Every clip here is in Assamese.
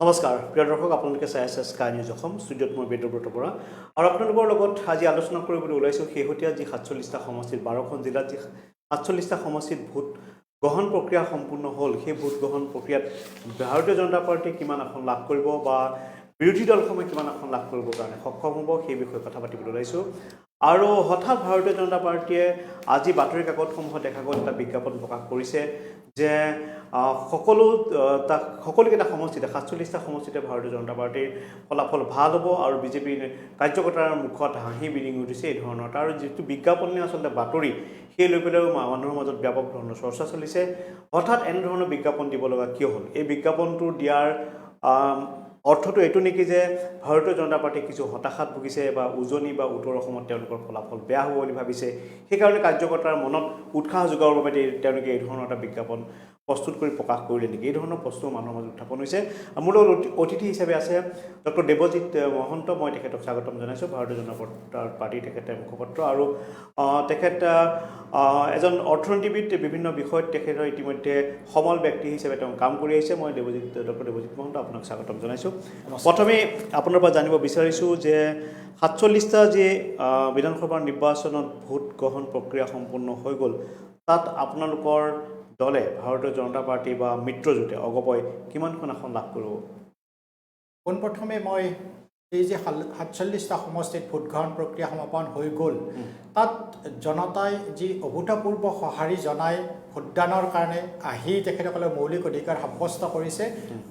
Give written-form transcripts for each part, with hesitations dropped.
নমস্কাৰ প্ৰিয় দৰ্শক আপোনালোকে চাই আছে স্কাই নিউজ অসম ষ্টুডিঅ'ত মই বেদব্ৰত বৰা আৰু আপোনালোকৰ লগত আজি আলোচনা কৰিবলৈ ওলাইছোঁ শেহতীয়া যি ৪৭টা সমষ্টিত ১২খন জিলাত যি ৪৭টা সমষ্টিত ভোট গ্ৰহণ প্ৰক্ৰিয়া সম্পূৰ্ণ হ'ল সেই ভোট গ্ৰহণ প্ৰক্ৰিয়াত ভাৰতীয় জনতা পাৰ্টীয়ে কিমান আসন লাভ কৰিব বা বিৰোধী দলসমূহে কিমান আসন লাভ কৰিবৰ কাৰণে সক্ষম হ'ব সেই বিষয়ে কথা পাতিবলৈ ওলাইছোঁ আৰু হঠাৎ ভাৰতীয় জনতা পাৰ্টীয়ে আজি বাতৰি কাকতসমূহত দেখা গ'ল এটা বিজ্ঞাপন প্ৰকাশ কৰিছে যে সকলোকেইটা সমষ্টিতে ৪৭টা সমষ্টিতে ভাৰতীয় জনতা পাৰ্টীৰ ফলাফল ভাল হ'ব আৰু বিজেপিৰ কাৰ্যকৰ্তাৰ মুখত হাঁহি বিৰিঙি উঠিছে এই ধৰণৰ আৰু যিটো বিজ্ঞাপনে আচলতে বাতৰি সেই লৈ পেলাইও মানুহৰ মাজত ব্যাপক ধৰণৰ চৰ্চা চলিছে হঠাৎ এনেধৰণৰ বিজ্ঞাপন দিব লগা কিয় হ'ল এই বিজ্ঞাপনটো দিয়াৰ অৰ্থটো এইটো নেকি যে ভাৰতীয় জনতা পাৰ্টীয়ে কিছু হতাশাত ভুগিছে বা উজনি বা উত্তৰ অসমত তেওঁলোকৰ ফলাফল বেয়া হ'ব বুলি ভাবিছে সেইকাৰণে কাৰ্যকৰ্তাৰ মনত উৎসাহ যোগাবৰ বাবে তেওঁলোকে এই ধৰণৰ এটা বিজ্ঞাপন প্ৰস্তুত কৰি প্ৰকাশ কৰিলে নেকি এই ধৰণৰ প্ৰশ্ন মানুহৰ মাজত উত্থাপন হৈছে মোৰ লগত অতিথি হিচাপে আছে ডক্টৰ দেৱজিৎ মহন্ত মই তেখেতক স্বাগতম জনাইছোঁ ভাৰতীয় জনতা পাৰ্টীৰ তেখেতে মুখপাত্ৰ আৰু তেখেত এজন অৰ্থনীতিবিদ বিভিন্ন বিষয়ত তেখেতৰ ইতিমধ্যে সমল ব্যক্তি হিচাপে তেওঁ কাম কৰি আহিছে মই ডক্টৰ দেৱজিৎ মহন্ত আপোনাক স্বাগতম জনাইছোঁ প্ৰথমে আপোনাৰ পৰা জানিব বিচাৰিছোঁ যে ৪৭টা যি বিধানসভাৰ নিৰ্বাচনত ভোট গ্ৰহণ প্ৰক্ৰিয়া সম্পূৰ্ণ হৈ গ'ল তাত আপোনালোকৰ দলে ভাৰতীয় জনতা পাৰ্টি বা মিত্ৰজোঁটে অগপই কিমানখন আসন লাভ কৰিব পোনপ্ৰথমে মই এই যে ৪৭টা সমষ্টিত ভোটগ্ৰহণ প্ৰক্ৰিয়া সমাপন হৈ গ'ল তাত জনতাই যি অভূতপূৰ্ব সঁহাৰি জনাই ভোটদানৰ কাৰণে আহি তেখেতসকলে মৌলিক অধিকাৰ সাব্যস্ত কৰিছে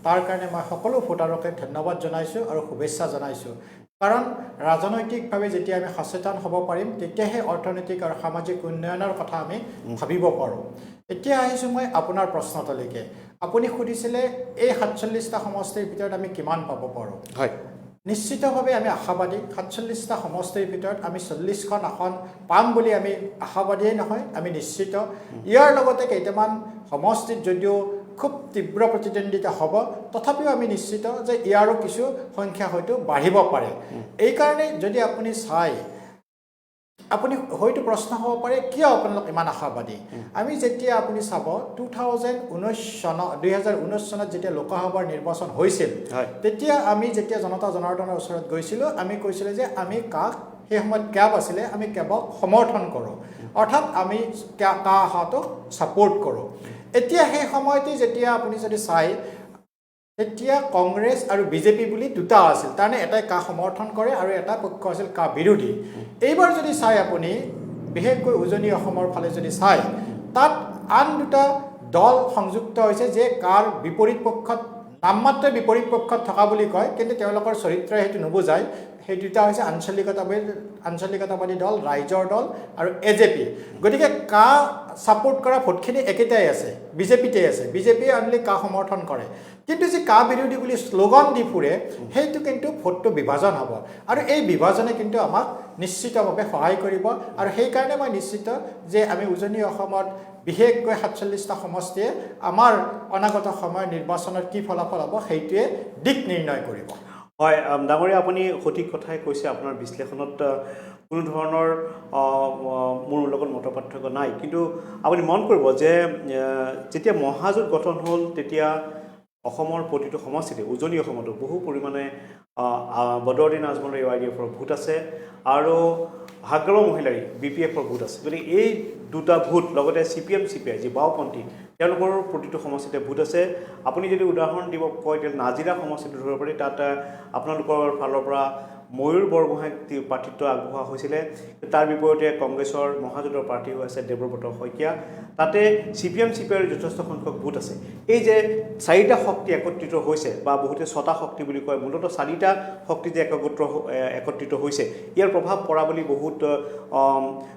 তাৰ কাৰণে মই সকলো ভোটাৰকে ধন্যবাদ জনাইছোঁ আৰু শুভেচ্ছা জনাইছোঁ কাৰণ ৰাজনৈতিকভাৱে যেতিয়া আমি সচেতন হ'ব পাৰিম তেতিয়াহে অৰ্থনৈতিক আৰু সামাজিক উন্নয়নৰ কথা আমি ভাবিব পাৰোঁ এতিয়া আহিছোঁ মই আপোনাৰ প্ৰশ্নটোলৈকে আপুনি সুধিছিলে এই ৪৭টা সমষ্টিৰ ভিতৰত আমি কিমান পাব পাৰোঁ হয় নিশ্চিতভাৱে আমি আশাবাদী ৪৭টা সমষ্টিৰ ভিতৰত আমি ৪০খন আসন পাম বুলি আমি আশাবাদীয়ে নহয় আমি নিশ্চিত ইয়াৰ লগতে কেইটামান সমষ্টিত যদিও খুব তীব্ৰ প্ৰতিদ্বন্দ্বিতা হ'ব তথাপিও আমি নিশ্চিত যে ইয়াৰো কিছু সংখ্যা হয়তো বাঢ়িব পাৰে এইকাৰণে যদি আপুনি চাই আপুনি হয়তো প্ৰশ্ন হ'ব পাৰে কিয় আপোনালোক ইমান আশাবাদী আমি যেতিয়া আপুনি চাব ২০১৯ চনত যেতিয়া লোকসভাৰ নিৰ্বাচন হৈছিল তেতিয়া আমি যেতিয়া জনতা জনাৰ্দনৰ ওচৰত গৈছিলোঁ আমি কৈছিলোঁ যে আমি কাক সেই সময়ত কেব আছিলে আমি কেবক সমৰ্থন কৰোঁ অৰ্থাৎ আমি কাহঁতক ছাপোৰ্ট কৰোঁ এতিয়া সেই সময়তে যেতিয়া আপুনি যদি চাই তেতিয়া কংগ্ৰেছ আৰু বিজেপি বুলি দুটা আছিল তাৰমানে এটাই কা সমৰ্থন কৰে আৰু এটা পক্ষ আছিল কা বিৰোধী এইবাৰ যদি চাই আপুনি বিশেষকৈ উজনি অসমৰ ফালে যদি চাই তাত আন দুটা দল সংযুক্ত হৈছে যে কাৰ বিপৰীত পক্ষত নামমাত্ৰ বিপৰীত পক্ষত থকা বুলি কয় কিন্তু তেওঁলোকৰ চৰিত্ৰই সেইটো নুবুজায় সেই দুটা হৈছে আঞ্চলিকতাবাদী দল ৰাইজৰ দল আৰু এজেপি গতিকে কা ছাপোৰ্ট কৰা ভোটখিনি একেটাই আছে বিজেপিতেই আছে বিজেপিয়ে অনলি কা সমৰ্থন কৰে কিন্তু যে কা বিৰোধী বুলি শ্লোগান দি ফুৰে সেইটো কিন্তু ভোটটো বিভাজন হ'ব আৰু এই বিভাজনে কিন্তু আমাক নিশ্চিতভাৱে সহায় কৰিব আৰু সেইকাৰণে মই নিশ্চিত যে আমি উজনি অসমত বিশেষকৈ ৪৭টা সমষ্টিয়ে আমাৰ অনাগত সময়ৰ নিৰ্বাচনত কি ফলাফল হ'ব সেইটোৱে দিক নিৰ্ণয় কৰিব হয় ডাঙৰীয়া আপুনি সঠিক কথাই কৈছে আপোনাৰ বিশ্লেষণত কোনো ধৰণৰ মোৰ লগত মত পাৰ্থক্য নাই কিন্তু আপুনি মন কৰিব যে যেতিয়া মহাজোঁট গঠন হ'ল তেতিয়া অসমৰ প্ৰতিটো সমষ্টিতে উজনি অসমতো বহু পৰিমাণে বদৰুদ্দিন আজমলৰ AYDFৰ ভোট আছে আৰু হাগ্ৰামা মহিলাৰী BPFৰ ভোট আছে গতিকে এই দুটা ভোট লগতে CPM CPI যি বাওঁপন্থী তেওঁলোকৰ প্ৰতিটো সমষ্টিতে ভোট আছে আপুনি যদি উদাহৰণ দিব কয় তেতিয়া নাজিৰা সমষ্টিটো ধৰিব পাৰি তাত আপোনালোকৰ ফালৰ পৰা ময়ূৰ বৰগোহাঁইক প্ৰাৰ্থিত্ব আগবঢ়োৱা হৈছিলে তাৰ বিপৰীতে কংগ্ৰেছৰ মহাজোঁটৰ প্ৰাৰ্থী হৈ আছে দেৱব্ৰত শইকীয়া তাতে CPM CPIৰ যথেষ্ট সংখ্যক ভোট আছে এই যে চাৰিটা শক্তি একত্ৰিত হৈছে বা বহুতে ছটা শক্তি বুলি কয় মূলতঃ চাৰিটা শক্তি যে একত্ৰিত হৈছে ইয়াৰ প্ৰভাৱ পৰা বুলি বহুত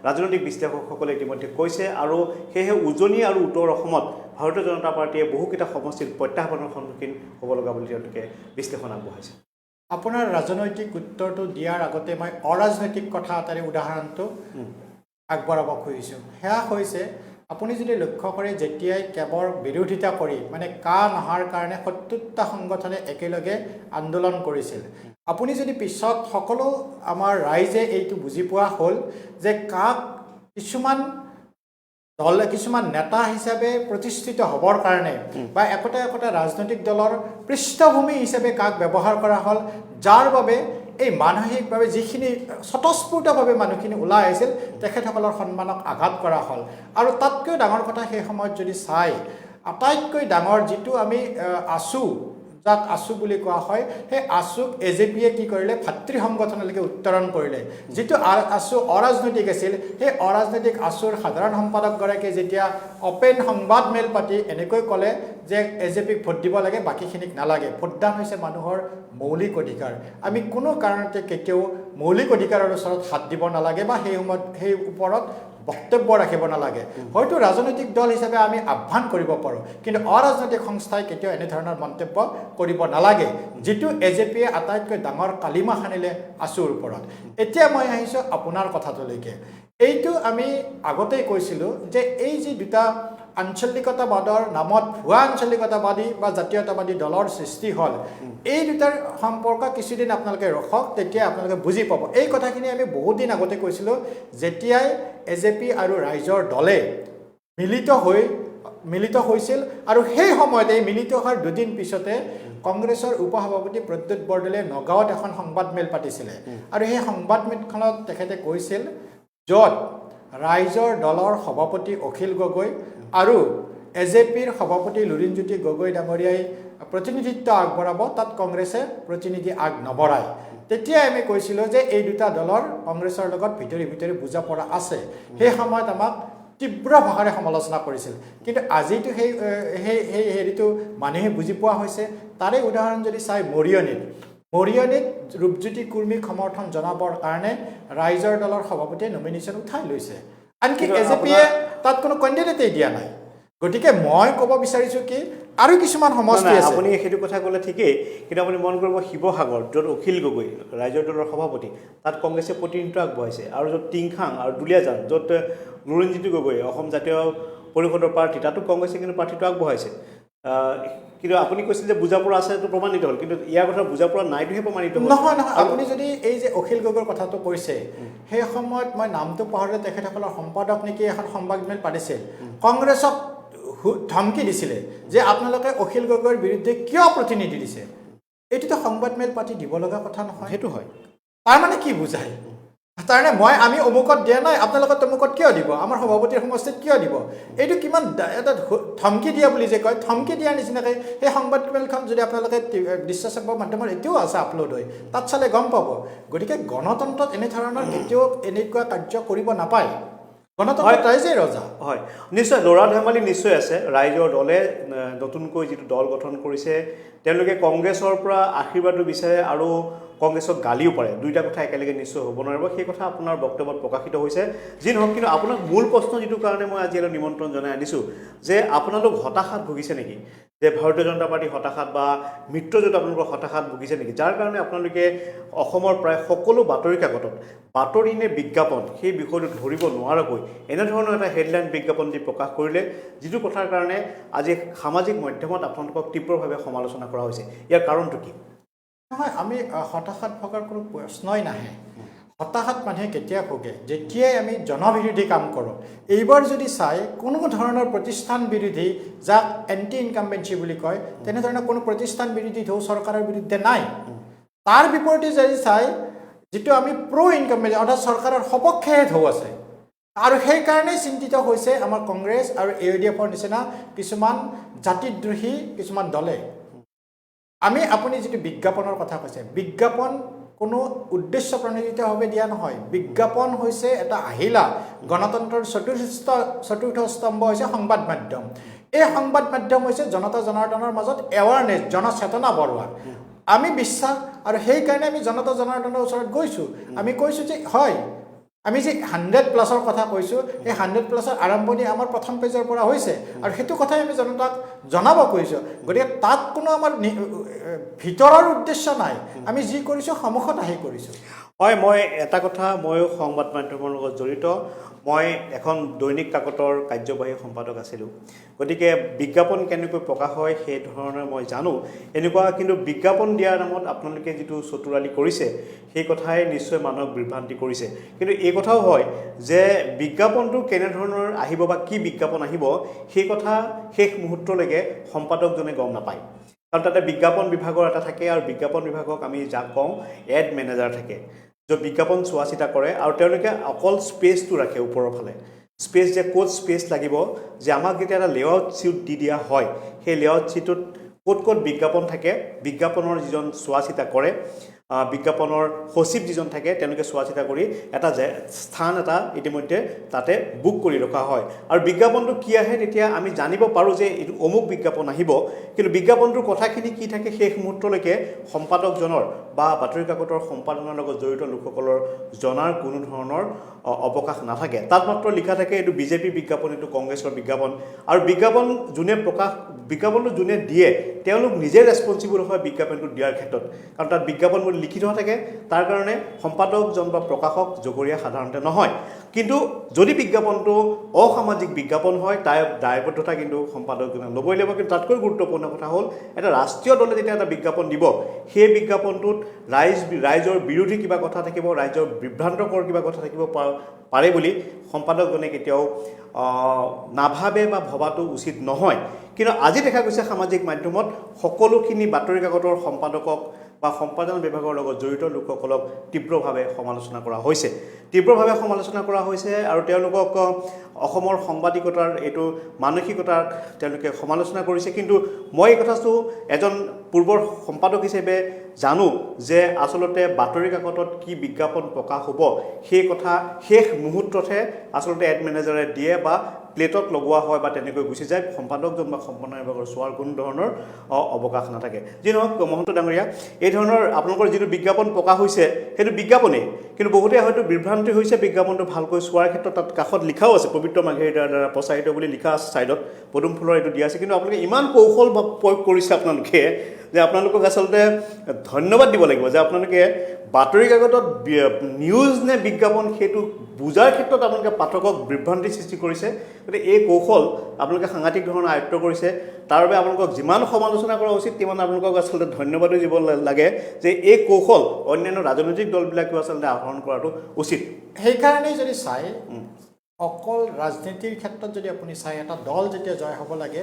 ৰাজনৈতিক বিশ্লেষকসকলে ইতিমধ্যে কৈছে আৰু সেয়েহে উজনি আৰু উত্তৰ অসমত ভাৰতীয় জনতা পাৰ্টীয়ে বহুকেইটা সমষ্টিত প্ৰত্যাহ্বানৰ সন্মুখীন হ'ব লগা বুলি তেওঁলোকে বিশ্লেষণ আগবঢ়াইছে আপোনাৰ ৰাজনৈতিক উত্তৰটো দিয়াৰ আগতে মই অৰাজনৈতিক কথা এটাৰে উদাহৰণটো আগবঢ়াব খুজিছোঁ সেয়া হৈছে আপুনি যদি লক্ষ্য কৰে যেতিয়াই কেবৰ বিৰোধিতা কৰি মানে কা নহাৰ কাৰণে ৭০টা সংগঠনে একেলগে আন্দোলন কৰিছিল আপুনি যদি পিছত সকলো আমাৰ ৰাইজে এইটো বুজি পোৱা হ'ল যে কাক কিছুমান দল কিছুমান নেতা হিচাপে প্ৰতিষ্ঠিত হ'বৰ কাৰণে বা একোটা একোটা ৰাজনৈতিক দলৰ পৃষ্ঠভূমি হিচাপে কাক ব্যৱহাৰ কৰা হ'ল যাৰ বাবে এই মানসিকভাৱে যিখিনি স্বতঃস্ফূৰ্তভাৱে মানুহখিনি ওলাই আহিছিল তেখেতসকলৰ সন্মানক আঘাত কৰা হ'ল আৰু তাতকৈ ডাঙৰ কথা সেই সময়ত যদি চাই আটাইতকৈ ডাঙৰ যিটো আমি আছু যাক আছু বুলি কোৱা হয় সেই আছুক এজেপিয়ে কি কৰিলে ভাতৃ সংগঠনলৈকে উত্তৰণ কৰিলে যিটো আছু অৰাজনৈতিক আছিল সেই অৰাজনৈতিক আছুৰ সাধাৰণ সম্পাদকগৰাকীয়ে যেতিয়া অপেন সংবাদ মেল পাতি এনেকৈ ক'লে যে এজেপিক ভোট দিব লাগে বাকীখিনিক নালাগে ভোটদান হৈছে মানুহৰ মৌলিক অধিকাৰ আমি কোনো কাৰণতে কেতিয়াও মৌলিক অধিকাৰৰ ওচৰত হাত দিব নালাগে বা সেই সময়ত সেই ওপৰত বক্তব্য ৰাখিব নালাগে হয়তো ৰাজনৈতিক দল হিচাপে আমি আহ্বান কৰিব পাৰোঁ কিন্তু অৰাজনৈতিক সংস্থাই কেতিয়াও এনেধৰণৰ মন্তব্য কৰিব নালাগে যিটো এজেপিয়ে আটাইতকৈ ডাঙৰ কালিমা সানিলে আছুৰ ওপৰত এতিয়া মই আহিছোঁ আপোনাৰ কথাটোলৈকে এইটো আমি আগতেই কৈছিলোঁ যে এই যি দুটা আঞ্চলিকতাবাদৰ নামত ভুৱা আঞ্চলিকতাবাদী বা জাতীয়তাবাদী দলৰ সৃষ্টি হ'ল এই দুটাৰ সম্পৰ্ক কিছুদিন আপোনালোকে ৰখক তেতিয়া আপোনালোকে বুজি পাব এই কথাখিনি আমি বহুত দিন আগতে কৈছিলোঁ যেতিয়াই এজেপি আৰু ৰাইজৰ দলে মিলিত হৈছিল আৰু সেই সময়তে মিলিত হোৱাৰ দুদিন পিছতে কংগ্ৰেছৰ উপসভাপতি প্ৰদ্যুৎ বৰদলৈয়ে নগাঁৱত এখন সংবাদমেল পাতিছিলে আৰু সেই সংবাদমেলখনত তেখেতে কৈছিল য'ত ৰাইজৰ দলৰ সভাপতি অখিল গগৈ আৰু এজেপিৰ সভাপতি লুৰিণজ্যোতি গগৈ ডাঙৰীয়াই প্ৰতিনিধিত্ব আগবঢ়াব তাত কংগ্ৰেছে প্ৰতিনিধি আগ নবঢ়ায় তেতিয়াই আমি কৈছিলোঁ যে এই দুটা দলৰ কংগ্ৰেছৰ লগত ভিতৰি বুজা পৰা আছে সেই সময়ত আমাক তীব্ৰ ভাষাৰে সমালোচনা কৰিছিল কিন্তু আজিতো সেই হেৰিটো মানুহে বুজি পোৱা হৈছে তাৰে উদাহৰণ যদি চাই মৰিয়নিত ৰূপজ্যোতি কুৰ্মীক সমৰ্থন জনাবৰ কাৰণে ৰাইজৰ দলৰ সভাপতিয়ে নমিনেশ্যন উঠাই লৈছে আনকি এজেপিয়ে তাত কোনো কেণ্ডিডেটেই দিয়া নাই গতিকে মই ক'ব বিচাৰিছোঁ কি আৰু কিছুমান সমষ্টি আছে আপুনি সেইটো কথা ক'লে ঠিকেই কিন্তু আপুনি মন কৰিব শিৱসাগৰ য'ত অখিল গগৈ ৰাইজৰ দলৰ সভাপতি তাত কংগ্ৰেছে প্ৰতিনিধিত্ব আগবঢ়াইছে আৰু য'ত টিংখাং আৰু দুলীয়াজান য'ত লুৰিণজ্যোতি গগৈ অসম জাতীয় পৰিষদৰ প্ৰাৰ্থী তাতো কংগ্ৰেছে কিন্তু প্ৰাৰ্থীটো আগবঢ়াইছে কিন্তু আপুনি কৈছিল যে বুজাপৰা আছে এইটো প্ৰমাণিত হ'ল কিন্তু ইয়াৰ কথা বুজাপৰা নাইটোহে প্ৰমাণিত হ'ল নহয় আপুনি যদি এই যে অখিল গগৈৰ কথাটো কৈছে সেই সময়ত মই নামটো পাহৰিলে তেখেতসকলৰ সম্পাদক নেকি এখন সংবাদমেল পাতিছিল কংগ্ৰেছক ধমকি দিছিলে যে আপোনালোকে অখিল গগৈৰ বিৰুদ্ধে কিয় প্ৰতিনিধি দিছে এইটোতো সংবাদমেল পাতি দিব লগা কথা নহয় সেইটো হয় তাৰমানে কি বুজায় তাৰমানে আমি অমুকত দিয়া নাই আপোনালোকে তমুকত কিয় দিব আমাৰ সভাপতিৰ সমষ্টিত কিয় দিব এইটো কিমান এটা ধমকি দিয়া বুলি যে কয় ধমকি দিয়াৰ নিচিনাকৈ সেই সংবাদমেলখন যদি আপোনালোকে দৃশ্যশ্ৰাব্য মাধ্যমত এতিয়াও আছে আপলোড হৈ তাত চালে গম পাব গতিকে গণতন্ত্ৰত এনেধৰণৰ কেতিয়াও এনেকুৱা কাৰ্য কৰিব নাপায় গণতন্ত্ৰত ৰাইজেই ৰজা হয় নিশ্চয় ল'ৰা ধেমালি নিশ্চয় আছে ৰাইজৰ দলে নতুনকৈ যিটো দল গঠন কৰিছে তেওঁলোকে কংগ্ৰেছৰ পৰা আশীৰ্বাদো বিচাৰে আৰু কংগ্ৰেছক গালিও পাৰে দুইটা কথা একেলগে নিশ্চয় হ'ব নোৱাৰিব সেই কথা আপোনাৰ বক্তব্যত প্ৰকাশিত হৈছে যি নহওক কিন্তু আপোনাক মূল প্ৰশ্ন যিটো কাৰণে মই আজি এটা নিমন্ত্ৰণ জনাই আনিছোঁ যে আপোনালোক হতাশাত ভুগিছে নেকি যে ভাৰতীয় জনতা পাৰ্টি হতাশাত বা মিত্ৰজোঁট আপোনালোকৰ হতাশাত ভুগিছে নেকি যাৰ কাৰণে আপোনালোকে অসমৰ প্ৰায় সকলো বাতৰি কাকতত বাতৰি নে বিজ্ঞাপন সেই বিষয়টো ধৰিব নোৱাৰাকৈ এনেধৰণৰ এটা হেডলাইন বিজ্ঞাপন দি প্ৰকাশ কৰিলে যিটো কথাৰ কাৰণে আজি সামাজিক মাধ্যমত আপোনালোকক তীব্ৰভাৱে সমালোচনা কৰা হৈছে ইয়াৰ কাৰণটো কি নহয় আমি হতাশাত ভোগাৰ কোনো প্ৰশ্নই নাহে হতাশাত মানুহে কেতিয়া ভোগে যেতিয়াই আমি জনবিৰোধী কাম কৰোঁ এইবাৰ যদি চাই কোনো ধৰণৰ প্ৰতিষ্ঠান বিৰোধী যাক এণ্টি ইনকামবেঞ্চি বুলি কয় তেনেধৰণৰ কোনো প্ৰতিষ্ঠান বিৰোধী ঢৌ চৰকাৰৰ বিৰুদ্ধে নাই তাৰ বিপৰীতে যদি চাই যিটো আমি প্ৰ' ইনকামবেঞ্চি অৰ্থাৎ চৰকাৰৰ সপক্ষেহে ঢৌ আছে আৰু সেইকাৰণেই চিন্তিত হৈছে আমাৰ কংগ্ৰেছ আৰু AUDFৰ নিচিনা কিছুমান জাতিদ্ৰোহী কিছুমান দলে আপুনি যিটো বিজ্ঞাপনৰ কথা কৈছে বিজ্ঞাপন কোনো উদ্দেশ্য প্ৰণোদিতভাৱে দিয়া নহয় বিজ্ঞাপন হৈছে এটা আহিলা গণতন্ত্ৰৰ চতুৰ্থ স্তম্ভ হৈছে সংবাদ মাধ্যম এই সংবাদ মাধ্যম হৈছে জনতা জনাৰ্দনৰ মাজত এৱাৰনেছ জনচেতনা বঢ়োৱা আমি বিশ্বাস আৰু সেইকাৰণে আমি জনতা জনাৰ্দনৰ ওচৰত গৈছোঁ আমি কৈছোঁ যে হয় আমি যে 100+ কথা কৈছোঁ এই 100+ আৰম্ভণি আমাৰ প্ৰথম পেজৰ পৰা হৈছে আৰু সেইটো কথাই আমি জনতাক জনাব কৈছোঁ গতিকে তাত কোনো আমাৰ ভিতৰৰ উদ্দেশ্য নাই আমি যি কৰিছোঁ সন্মুখত আহি কৰিছোঁ হয়, মই এটা কথা, ময়ো সংবাদ মাধ্যমৰ লগত জড়িত। মই এখন দৈনিক কাকতৰ কাৰ্যবাহী সম্পাদক আছিলোঁ। গতিকে বিজ্ঞাপন কেনেকৈ প্ৰকাশ হয় সেই ধৰণে মই জানো। এনেকুৱা কিন্তু বিজ্ঞাপন দিয়াৰ নামত আপোনালোকে যিটো চতুৰালি কৰিছে সেই কথাই নিশ্চয় মানুহক বিভ্ৰান্তি কৰিছে। কিন্তু এই কথাও হয় যে বিজ্ঞাপনটো কেনেধৰণৰ আহিব বা কি বিজ্ঞাপন আহিব সেই কথা শেষ মুহূৰ্তলৈকে সম্পাদকজনে গম নাপায়। কাৰণ তাতে বিজ্ঞাপন বিভাগৰ এটা থাকে আৰু বিজ্ঞাপন বিভাগক আমি যাক কওঁ এড মেনেজাৰ থাকে, য'ত বিজ্ঞাপন চোৱা চিতা কৰে আৰু তেওঁলোকে অকল স্পেচটো ৰাখে ওপৰৰ ফালে। স্পেচ যে ক'ত স্পেচ লাগিব, যে আমাক যেতিয়া এটা লেআউট শ্বীট দি দিয়া হয় সেই লেআউট শ্বীটটোত ক'ত ক'ত বিজ্ঞাপন থাকে, বিজ্ঞাপনৰ যিজন চোৱা চিতা কৰে, বিজ্ঞাপনৰ সচিব যিজন থাকে তেওঁলোকে চোৱা চিতা কৰি এটা স্থান এটা ইতিমধ্যে তাতে বুক কৰি ৰখা হয়। আৰু বিজ্ঞাপনটো কি আহে তেতিয়া আমি জানিব পাৰোঁ যে এইটো অমুক বিজ্ঞাপন আহিব, কিন্তু বিজ্ঞাপনটোৰ কথাখিনি কি থাকে শেষ মুহূৰ্তলৈকে সম্পাদকজনৰ বা বাতৰি কাকতৰ সম্পাদনাৰ লগত জড়িত লোকসকলৰ জনাৰ কোনো ধৰণৰ অৱকাশ নাথাকে। তাত মাত্ৰ লিখা থাকে এইটো বিজেপি বিজ্ঞাপন, এইটো কংগ্ৰেছৰ বিজ্ঞাপন। আৰু বিজ্ঞাপনটো যোনে দিয়ে তেওঁলোক নিজে ৰেছপনচিবল হয় বিজ্ঞাপনটো দিয়াৰ ক্ষেত্ৰত, কাৰণ তাত বিজ্ঞাপন বুলি লিখি থোৱা থাকে। তাৰ কাৰণে সম্পাদকজন বা প্ৰকাশক জগৰীয়া সাধাৰণতে নহয়। কিন্তু যদি বিজ্ঞাপনটো অসামাজিক বিজ্ঞাপন হয় তাৰ দায়বদ্ধতা কিন্তু সম্পাদকজনে ল'বই লাগিব। কিন্তু তাতকৈ গুৰুত্বপূৰ্ণ কথা হ'ল এটা ৰাষ্ট্ৰীয় দলে যেতিয়া এটা বিজ্ঞাপন দিব সেই বিজ্ঞাপনটোত ৰাইজৰ বিৰোধী কিবা কথা থাকিব, ৰাইজৰ বিভ্ৰান্তকৰ কিবা কথা থাকিব পাৰে বুলি সম্পাদকজনে কেতিয়াও নাভাবে বা ভবাটো উচিত নহয়। কিন্তু আজি দেখা গৈছে সামাজিক মাধ্যমত সকলোখিনি বাতৰি কাকতৰ সম্পাদকক বা সম্পাদন বিভাগৰ লগত জড়িত লোকসকলক তীব্ৰভাৱে সমালোচনা কৰা হৈছে আৰু তেওঁলোকক অসমৰ সাংবাদিকতাৰ এইটো মানসিকতাক তেওঁলোকে সমালোচনা কৰিছে। কিন্তু মই এই কথাটো এজন পূৰ্বৰ সম্পাদক হিচাপে জানো যে আচলতে বাতৰি কাকতত কি বিজ্ঞাপন প্ৰকাশ হ'ব সেই কথা শেষ মুহূৰ্ততহে আচলতে এড মেনেজাৰে দিয়ে বা প্লেটত লগোৱা হয় বা তেনেকৈ গুচি যায়। সম্পাদকজন বা সম্পাদনা বিভাগৰ চোৱাৰ কোনো ধৰণৰ অৱকাশ নাথাকে। যি নহওক মহন্ত ডাঙৰীয়া, এই ধৰণৰ আপোনালোকৰ যিটো বিজ্ঞাপন প্ৰকাশ হৈছে সেইটো বিজ্ঞাপনেই, কিন্তু বহুতে হয়তো বিভ্ৰান্তি হৈছে বিজ্ঞাপনটো ভালকৈ চোৱাৰ ক্ষেত্ৰত। তাত কাষত লিখাও আছে পবিত্ৰ মাঘেৰীৰ দ্বাৰা প্ৰচাৰিত বুলি লিখা আছে, ছাইডত পদুম ফুলৰ এইটো দিয়া আছে। কিন্তু আপোনালোকে ইমান কৌশল প্ৰয়োগ কৰিছে আপোনালোকে যে আপোনালোকক আচলতে ধন্যবাদ দিব লাগিব যে আপোনালোকে বাতৰি কাকতত নিউজ নে বিজ্ঞাপন সেইটো বুজাৰ ক্ষেত্ৰত আপোনালোকে পাঠকক বিভ্ৰান্তি সৃষ্টি কৰিছে। গতিকে এই কৌশল আপোনালোকে সাংঘাতিক ধৰণৰ আয়ত্ব কৰিছে। তাৰ বাবে আপোনালোকক যিমান সমালোচনা কৰা উচিত তিমান আপোনালোকক আচলতে ধন্যবাদো দিব লাগে যে এই কৌশল অন্যান্য ৰাজনৈতিক দলবিলাকেও আচলতে আহৰণ কৰাটো উচিত। সেইকাৰণেই যদি চাই অকল ৰাজনীতিৰ ক্ষেত্ৰত যদি আপুনি চাই এটা দল যেতিয়া জয় হ'ব লাগে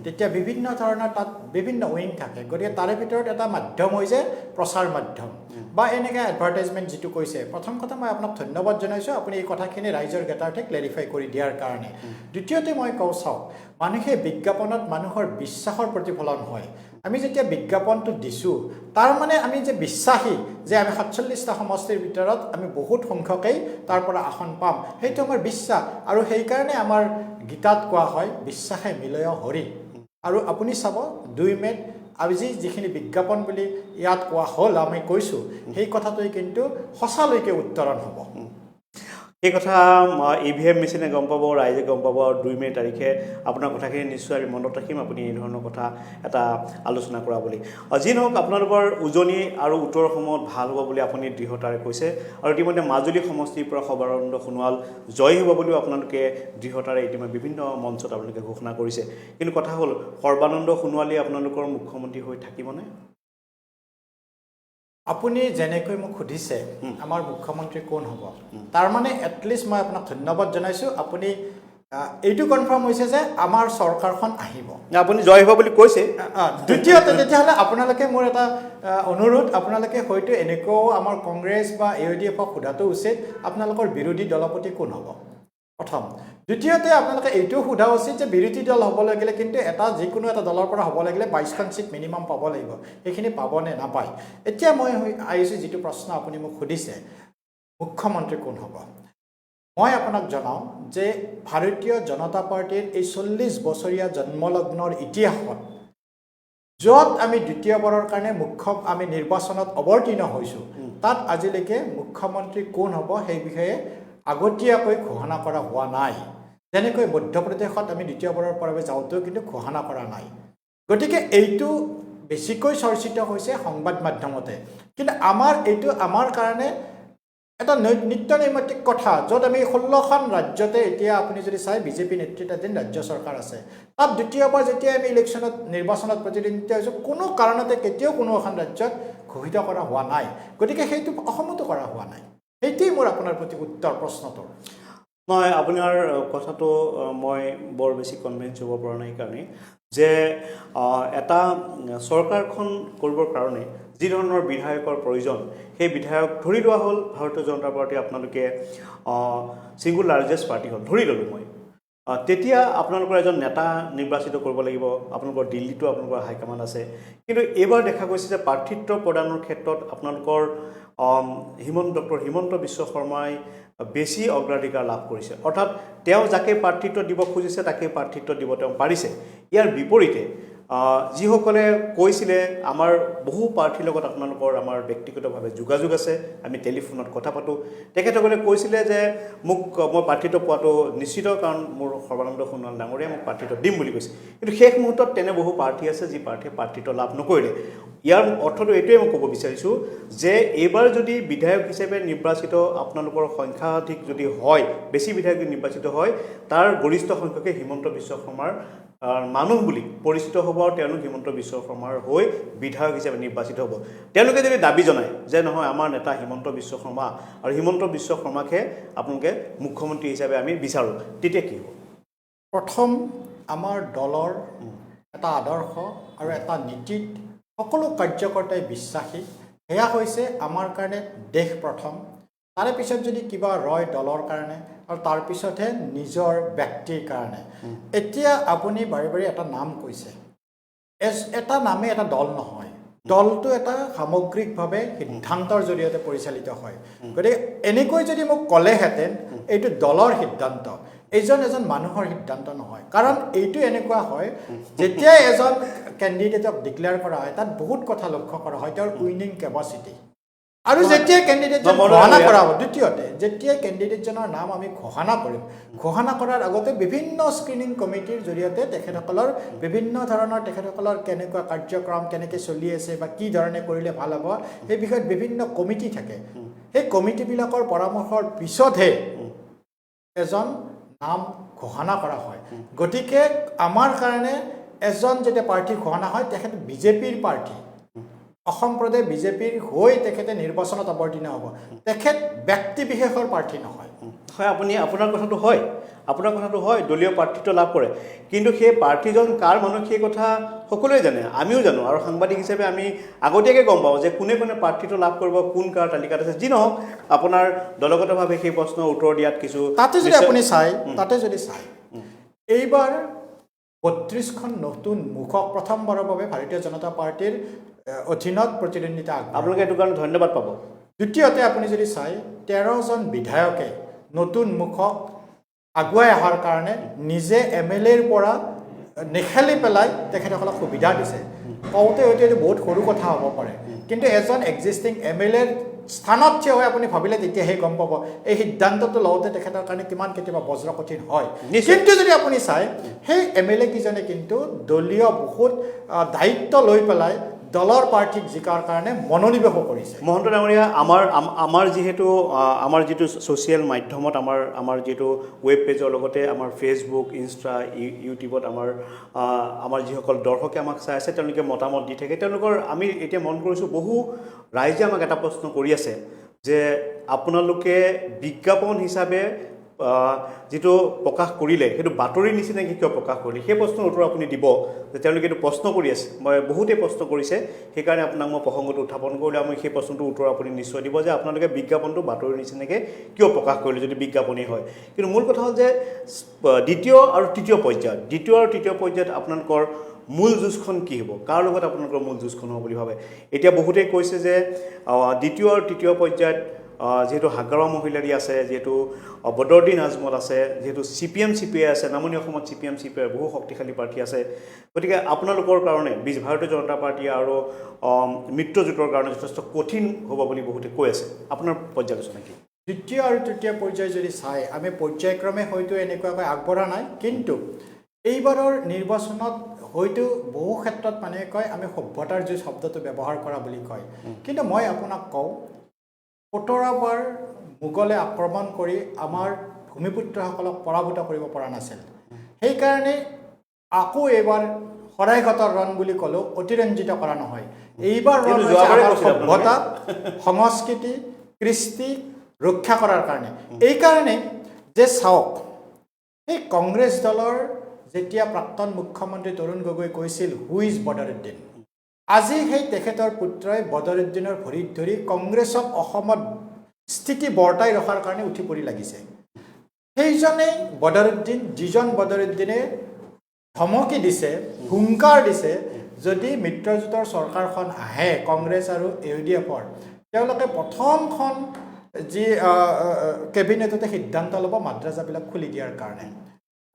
তেতিয়া বিভিন্ন ধৰণৰ তাত বিভিন্ন উইং থাকে। গতিকে তাৰে ভিতৰত এটা মাধ্যম হৈছে প্ৰচাৰ মাধ্যম বা এনেকৈ এডভাৰটাইজমেণ্ট যিটো কৈছে। প্ৰথম কথা মই আপোনাক ধন্যবাদ জনাইছোঁ আপুনি এই কথাখিনি ৰাইজৰ জ্ঞাতাৰ্থে ক্লেৰিফাই কৰি দিয়াৰ কাৰণে। দ্বিতীয়তে মই কওঁ চাওক, মানুহে বিজ্ঞাপনত মানুহৰ বিশ্বাসৰ প্ৰতিফলন হয়। আমি যেতিয়া বিজ্ঞাপনটো দিছোঁ তাৰ মানে আমি যে বিশ্বাসী যে আমি ৪৭টা সমষ্টিৰ ভিতৰত আমি বহুত সংখ্যকেই তাৰ পৰা আসন পাম, সেইটো আমাৰ বিশ্বাস। আৰু সেইকাৰণে আমাৰ গীতাত কোৱা হয় বিশ্বাসে মিলয় হৰি। আৰু আপুনি চাব ২ মে'ত আজি যিখিনি বিজ্ঞাপন বুলি ইয়াত কোৱা হ'ল আমি কৈছোঁ সেই কথাটোৱে কিন্তু সঁচালৈকে উত্তৰণ হ'ব। এই কথা EVM মেচিনে গম পাব, ৰাইজে গম পাব। আৰু ২ মে' তাৰিখে আপোনাৰ কথাখিনি নিশ্চয় আমি মনত ৰাখিম আপুনি এই ধৰণৰ কথা এটা আলোচনা কৰা বুলি। যি নহওক আপোনালোকৰ উজনি আৰু উত্তৰ অসমত ভাল হ'ব বুলি আপুনি দৃঢ়তাৰে কৈছে। আৰু ইতিমধ্যে মাজুলী সমষ্টিৰ পৰা সৰ্বানন্দ সোণোৱাল জয়ী হ'ব বুলিও আপোনালোকে দৃঢ়তাৰে ইতিমধ্যে বিভিন্ন মঞ্চত আপোনালোকে ঘোষণা কৰিছে। কিন্তু কথা হ'ল সৰ্বানন্দ সোণোৱালেই আপোনালোকৰ মুখ্যমন্ত্ৰী হৈ থাকিবনে? আপুনি যেনেকৈ মোক সুধিছে আমাৰ মুখ্যমন্ত্ৰী কোন হ'ব, তাৰ মানে এটলিষ্ট মই আপোনাক ধন্যবাদ জনাইছোঁ। আপুনি এইটো কনফাৰ্ম হৈছে যে আমাৰ চৰকাৰখন আহিব, আপুনি জয় হ'ব বুলি কৈছে। দ্বিতীয়তে তেতিয়াহ'লে আপোনালোকে মোৰ এটা অনুৰোধ, আপোনালোকে হয়তো এনেকুৱাও আমাৰ কংগ্ৰেছ বা AUDFক সোধাটো উচিত আপোনালোকৰ বিৰোধী দলপতি কোন হ'ব প্ৰথম। দ্বিতীয়তে আপোনালোকে এইটোও সোধা উচিত যে বিৰোধী দল হ'ব লাগিলে কিন্তু যিকোনো এটা দলৰ পৰা হ'ব লাগিলে ২২খন ছিট মিনিমাম পাব লাগিব, সেইখিনি পাবনে নাপায়। এতিয়া মই আহিছোঁ যিটো প্ৰশ্ন আপুনি মোক সুধিছে মুখ্যমন্ত্ৰী কোন হ'ব। মই আপোনাক জনাওঁ যে ভাৰতীয় জনতা পাৰ্টীৰ এই ৪০ বছৰীয়া জন্মলগ্নৰ ইতিহাসত য'ত আমি দ্বিতীয়বাৰৰ কাৰণে আমি নিৰ্বাচনত অৱতীৰ্ণ হৈছোঁ তাত আজিলৈকে মুখ্যমন্ত্ৰী কোন হ'ব সেই বিষয়ে আগতীয়াকৈ ঘোষণা কৰা হোৱা নাই। যেনেকৈ মধ্যপ্ৰদেশত আমি দ্বিতীয়বাৰৰ বাবে যাওঁতেও কিন্তু ঘোষণা কৰা নাই। গতিকে এইটো বেছিকৈ চৰ্চিত হৈছে সংবাদ মাধ্যমতে, কিন্তু এইটো আমাৰ কাৰণে এটা নিত্য নৈমিত্তিক কথা য'ত আমি 16খন ৰাজ্যতে এতিয়া আপুনি যদি চাই বিজেপি নেতৃত্বাধীন ৰাজ্য চৰকাৰ আছে তাত দ্বিতীয়বাৰ যেতিয়া আমি ইলেকশ্যনত নিৰ্বাচনত প্ৰতিদ্বন্দ্বিতা হৈছোঁ কোনো কাৰণতে কেতিয়াও কোনো এখন ৰাজ্যত ঘোষিত কৰা হোৱা নাই গতিকে সেইটো অসমতো কৰা হোৱা নাই সেইটোৱেই মোৰ আপোনাৰ প্ৰতি উত্তৰ প্ৰশ্নটোৰ নহয় আপোনাৰ কথাটো মই বৰ বেছি কনভিন্স হ'ব পৰা নাই কাৰণে যে এটা চৰকাৰখন কৰিবৰ কাৰণে যি ধৰণৰ বিধায়কৰ প্ৰয়োজন সেই বিধায়ক ধৰি লোৱা হ'ল ভাৰতীয় জনতা পাৰ্টি আপোনালোকে ছিংগুল লাৰ্জেষ্ট পাৰ্টি হ'ল ধৰি ল'লোঁ মই তেতিয়া আপোনালোকৰ এজন নেতা নিৰ্বাচিত কৰিব লাগিব আপোনালোকৰ দিল্লীতো আপোনালোকৰ হাইকমাণ্ড আছে কিন্তু এইবাৰ দেখা গৈছে যে প্ৰাৰ্থিত্ব প্ৰদানৰ ক্ষেত্ৰত আপোনালোকৰ ডক্টৰ হিমন্ত বিশ্ব শৰ্মাই বেছি অগ্ৰাধিকাৰ লাভ কৰিছে অৰ্থাৎ তেওঁ যাকে প্ৰাৰ্থিত্ব দিব খুজিছে তাকে প্ৰাৰ্থিত্ব দিব তেওঁ পাৰিছে ইয়াৰ বিপৰীতে যিসকলে কৈছিলে আমাৰ বহু প্ৰাৰ্থীৰ লগত আপোনালোকৰ আমাৰ ব্যক্তিগতভাৱে যোগাযোগ আছে আমি টেলিফোনত কথা পাতোঁ তেখেতসকলে কৈছিলে যে মোক মই প্ৰাৰ্থিত্ব পোৱাটো নিশ্চিত কাৰণ মোৰ সৰ্বানন্দ সোণোৱাল ডাঙৰীয়াই মোক প্ৰাৰ্থিত্ব দিম বুলি কৈছে কিন্তু শেষ মুহূৰ্তত তেনে বহু প্ৰাৰ্থী আছে যি প্ৰাৰ্থীয়ে প্ৰাৰ্থিত্ব লাভ নকৰিলে ইয়াৰ অৰ্থটো এইটোৱে মই ক'ব বিচাৰিছোঁ যে এইবাৰ যদি বিধায়ক হিচাপে নিৰ্বাচিত আপোনালোকৰ সংখ্যাধিক যদি হয় বেছি বিধায়ক নিৰ্বাচিত হয় তাৰ গৰিষ্ঠ সংখ্যকে হিমন্ত বিশ্ব শৰ্মাৰ মানুহ বুলি পৰিচিত হ'ব আৰু তেওঁলোক হিমন্ত বিশ্ব শৰ্মাৰ হৈ বিধায়ক হিচাপে নিৰ্বাচিত হ'ব তেওঁলোকে যদি দাবী জনায় যে নহয় আমাৰ নেতা হিমন্ত বিশ্ব শৰ্মা আৰু হিমন্ত বিশ্ব শৰ্মাকহে আপোনালোকে মুখ্যমন্ত্ৰী হিচাপে আমি বিচাৰোঁ তেতিয়া কি হ'ব প্ৰথম আমাৰ দলৰ এটা আদৰ্শ আৰু এটা নীতিত সকলো কাৰ্যকৰ্তাই বিশ্বাসী সেয়া হৈছে আমাৰ কাৰণে দেশ প্ৰথম তাৰে পিছত যদি কিবা ৰয় দলৰ কাৰণে আৰু তাৰ পিছতহে নিজৰ ব্যক্তিৰ কাৰণে এতিয়া আপুনি বাৰে বাৰে এটা নাম কৈছে এটা নামে এটা দল নহয় দলটো এটা সামগ্ৰিকভাৱে সিদ্ধান্তৰ জৰিয়তে পৰিচালিত হয় গতিকে এনেকৈ যদি মোক ক'লেহেঁতেন এইটো দলৰ সিদ্ধান্ত এজন মানুহৰ সিদ্ধান্ত নহয় কাৰণ এইটো এনেকুৱা হয় যেতিয়া এজন কেণ্ডিডেটক ডিক্লেয়াৰ কৰা হয় তাত বহুত কথা লক্ষ্য কৰা হয় তেওঁৰ উইনিং কেপাচিটি আৰু যেতিয়া কেণ্ডিডেটজন ঘোষণা কৰা হ'ব দ্বিতীয়তে যেতিয়া কেণ্ডিডেটজনৰ নাম আমি ঘোষণা কৰিম ঘোষণা কৰাৰ আগতে বিভিন্ন স্ক্ৰিনিং কমিটিৰ জৰিয়তে তেখেতসকলৰ বিভিন্ন ধৰণৰ তেখেতসকলৰ কেনেকুৱা কাৰ্যক্ৰম কেনেকৈ চলি আছে বা কি ধৰণে কৰিলে ভাল হ'ব সেই বিষয়ত বিভিন্ন কমিটি থাকে সেই কমিটিবিলাকৰ পৰামৰ্শৰ পিছতহে এজন নাম ঘোষণা কৰা হয় গতিকে আমাৰ কাৰণে এজন যেতিয়া প্ৰাৰ্থী ঘোষণা হয় তেখেত বিজেপিৰ প্ৰাৰ্থী অসম প্ৰদেশ বিজেপিৰ হৈ তেখেতে নিৰ্বাচনত অৱতীৰ্ণ হ'ব তেখেত ব্যক্তিবিশেষৰ প্ৰাৰ্থী নহয় হয় আপোনাৰ কথাটো হয় দলীয় প্ৰাৰ্থিত্ব লাভ কৰে কিন্তু সেই প্ৰাৰ্থীজন কাৰ মানুহ সেই কথা সকলোৱে জানে আমিও জানো আৰু সাংবাদিক হিচাপে আমি আগতীয়াকৈ গম পাওঁ যে কোনে কোনে প্ৰাৰ্থিত্ব লাভ কৰিব কোন কাৰ তালিকাত আছে যি নহওক আপোনাৰ দলগতভাৱে সেই প্ৰশ্নৰ উত্তৰ দিয়াত কিছু তাতে যদি আপুনি চাই এইবাৰ 32খন নতুন মুখক প্ৰথমবাৰৰ বাবে ভাৰতীয় জনতা পাৰ্টিৰ অধীনত প্ৰতিদ্বন্দ্বিতা আপোনালোকে এইটো কাৰণে ধন্যবাদ পাব দ্বিতীয়তে আপুনি যদি চাই 13জন বিধায়কে নতুন মুখক আগুৱাই অহাৰ কাৰণে নিজে MLAৰ পৰা নেখেলি পেলাই তেখেতসকলক সুবিধা দিছে কওঁতে হয়তো এইটো বহুত সৰু কথা হ'ব পাৰে কিন্তু এজন এক্সিষ্টিং MLAৰ স্থানত থিয় হৈ আপুনি ভাবিলে তেতিয়াহে গম পাব এই সিদ্ধান্তটো লওঁতে তেখেতৰ কাৰণে কিমান কেতিয়াবা বজ্ৰ কঠিন হয় কিন্তু যদি আপুনি চাই সেই MLA কিজনে কিন্তু দলীয় বহুত দায়িত্ব লৈ পেলাই দলৰ প্ৰাৰ্থীক জিকাৰ কাৰণে মনোনিৱেশ কৰিছে মহন্ত ডাঙৰীয়া আমাৰ যিটো ছ'চিয়েল মাধ্যমত আমাৰ যিটো ৱেব পেজৰ লগতে আমাৰ ফেচবুক ইনষ্টা ইউটিউবত আমাৰ যিসকল দৰ্শকে আমাক চাই আছে তেওঁলোকে মতামত দি থাকে তেওঁলোকৰ আমি এতিয়া মন কৰিছোঁ বহু ৰাইজে আমাক এটা প্ৰশ্ন কৰি আছে যে আপোনালোকে বিজ্ঞাপন হিচাপে যিটো প্ৰকাশ কৰিলে সেইটো বাতৰিৰ নিচিনাকৈ কিয় প্ৰকাশ কৰিলে সেই প্ৰশ্নৰ উত্তৰ আপুনি দিব যে তেওঁলোকে এইটো প্ৰশ্ন কৰি আছে মই বহুতেই প্ৰশ্ন কৰিছে সেইকাৰণে আপোনাক মই প্ৰসংগটো উত্থাপন কৰিলোঁ আমি সেই প্ৰশ্নটোৰ উত্তৰ আপুনি নিশ্চয় দিব যে আপোনালোকে বিজ্ঞাপনটো বাতৰিৰ নিচিনাকৈ কিয় প্ৰকাশ কৰিলে যদি বিজ্ঞাপনেই হয় কিন্তু মূল কথা হ'ল যে দ্বিতীয় আৰু তৃতীয় পৰ্যায়ত আপোনালোকৰ মূল যুঁজখন কি হ'ব কাৰ লগত আপোনালোকৰ মূল যুঁজখন হ'ব বুলি ভাবে এতিয়া বহুতেই কৈছে যে দ্বিতীয় আৰু তৃতীয় পৰ্যায়ত যেহেতু হাগ্ৰামা মহিলাৰী আছে যেহেতু বদৰুদ্দিন আজমল আছে যেহেতু CPM CPI আছে নামনি অসমত CPM CPI বহু শক্তিশালী প্ৰাৰ্থী আছে গতিকে আপোনালোকৰ কাৰণে ভাৰতীয় জনতা পাৰ্টি আৰু মিত্ৰজোঁটৰ কাৰণে যথেষ্ট কঠিন হ'ব বুলি বহুতে কৈ আছে আপোনাৰ পৰ্যালোচনা কি দ্বিতীয় আৰু তৃতীয় পৰ্যায় যদি চাই আমি পৰ্যায়ক্ৰমে হয়তো এনেকুৱাকৈ আগবঢ়া নাই কিন্তু এইবাৰৰ নিৰ্বাচনত হয়তো বহু ক্ষেত্ৰত মানুহে কয় আমি সভ্যতাৰ যুঁজ শব্দটো ব্যৱহাৰ কৰা বুলি কয় কিন্তু মই আপোনাক কওঁ 17 বাৰ মোগলে আক্ৰমণ কৰি আমাৰ ভূমিপুত্ৰসকলক পৰাভূত কৰিব পৰা নাছিল সেইকাৰণে আকৌ এইবাৰ শৰাইঘাটৰ ৰণ বুলি ক'লেও অতিৰঞ্জিত কৰা নহয় এইবাৰ ৰণ হৈছে আমাৰ সভ্যতা সংস্কৃতি কৃষ্টি ৰক্ষা কৰাৰ কাৰণে এই কাৰণে যে চাওক এই কংগ্ৰেছ দলৰ যেতিয়া প্ৰাক্তন মুখ্যমন্ত্ৰী তৰুণ গগৈ কৈছিল হু ইজ বদৰুদ্দিন আজি সেই তেখেতৰ পুত্ৰই বদৰুদ্দিনৰ ভৰিত ধৰি কংগ্ৰেছক অসমত স্থিতি বৰ্তাই ৰখাৰ কাৰণে উঠি পৰি লাগিছে সেইজনেই বদৰুদ্দিন যিজন বদৰুদ্দিনে ধমকি দিছে হুংকাৰ দিছে যদি মিত্ৰজোঁটৰ চৰকাৰখন আহে কংগ্ৰেছ আৰু ইউডিএফৰ তেওঁলোকে প্ৰথমখন যি কেবিনেটতে সিদ্ধান্ত ল'ব মাদ্ৰাজাবিলাক খুলি দিয়াৰ কাৰণে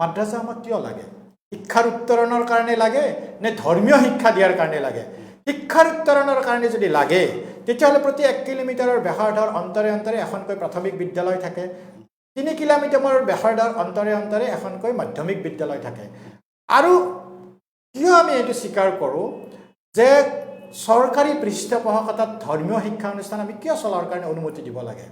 মাদ্ৰাজা আমাক কিয় লাগে শিক্ষাৰ উত্তৰণৰ কাৰণে লাগে নে ধৰ্মীয় শিক্ষা দিয়াৰ কাৰণে লাগে শিক্ষাৰ উত্তৰণৰ কাৰণে যদি লাগে তেতিয়াহ'লে প্ৰতি 1 কিলোমিটাৰৰ বেহাৰধাৰ অন্তৰে অন্তৰে এখনকৈ প্ৰাথমিক বিদ্যালয় থাকে 3 কিলোমিটাৰৰ বেহাৰধাৰ অন্তৰে অন্তৰে এখনকৈ মাধ্যমিক বিদ্যালয় থাকে আৰু কিয় আমি এইটো স্বীকাৰ কৰোঁ যে চৰকাৰী পৃষ্ঠপোষকতাত ধৰ্মীয় শিক্ষা অনুষ্ঠান আমি কিয় চলাৰ কাৰণে অনুমতি দিব লাগে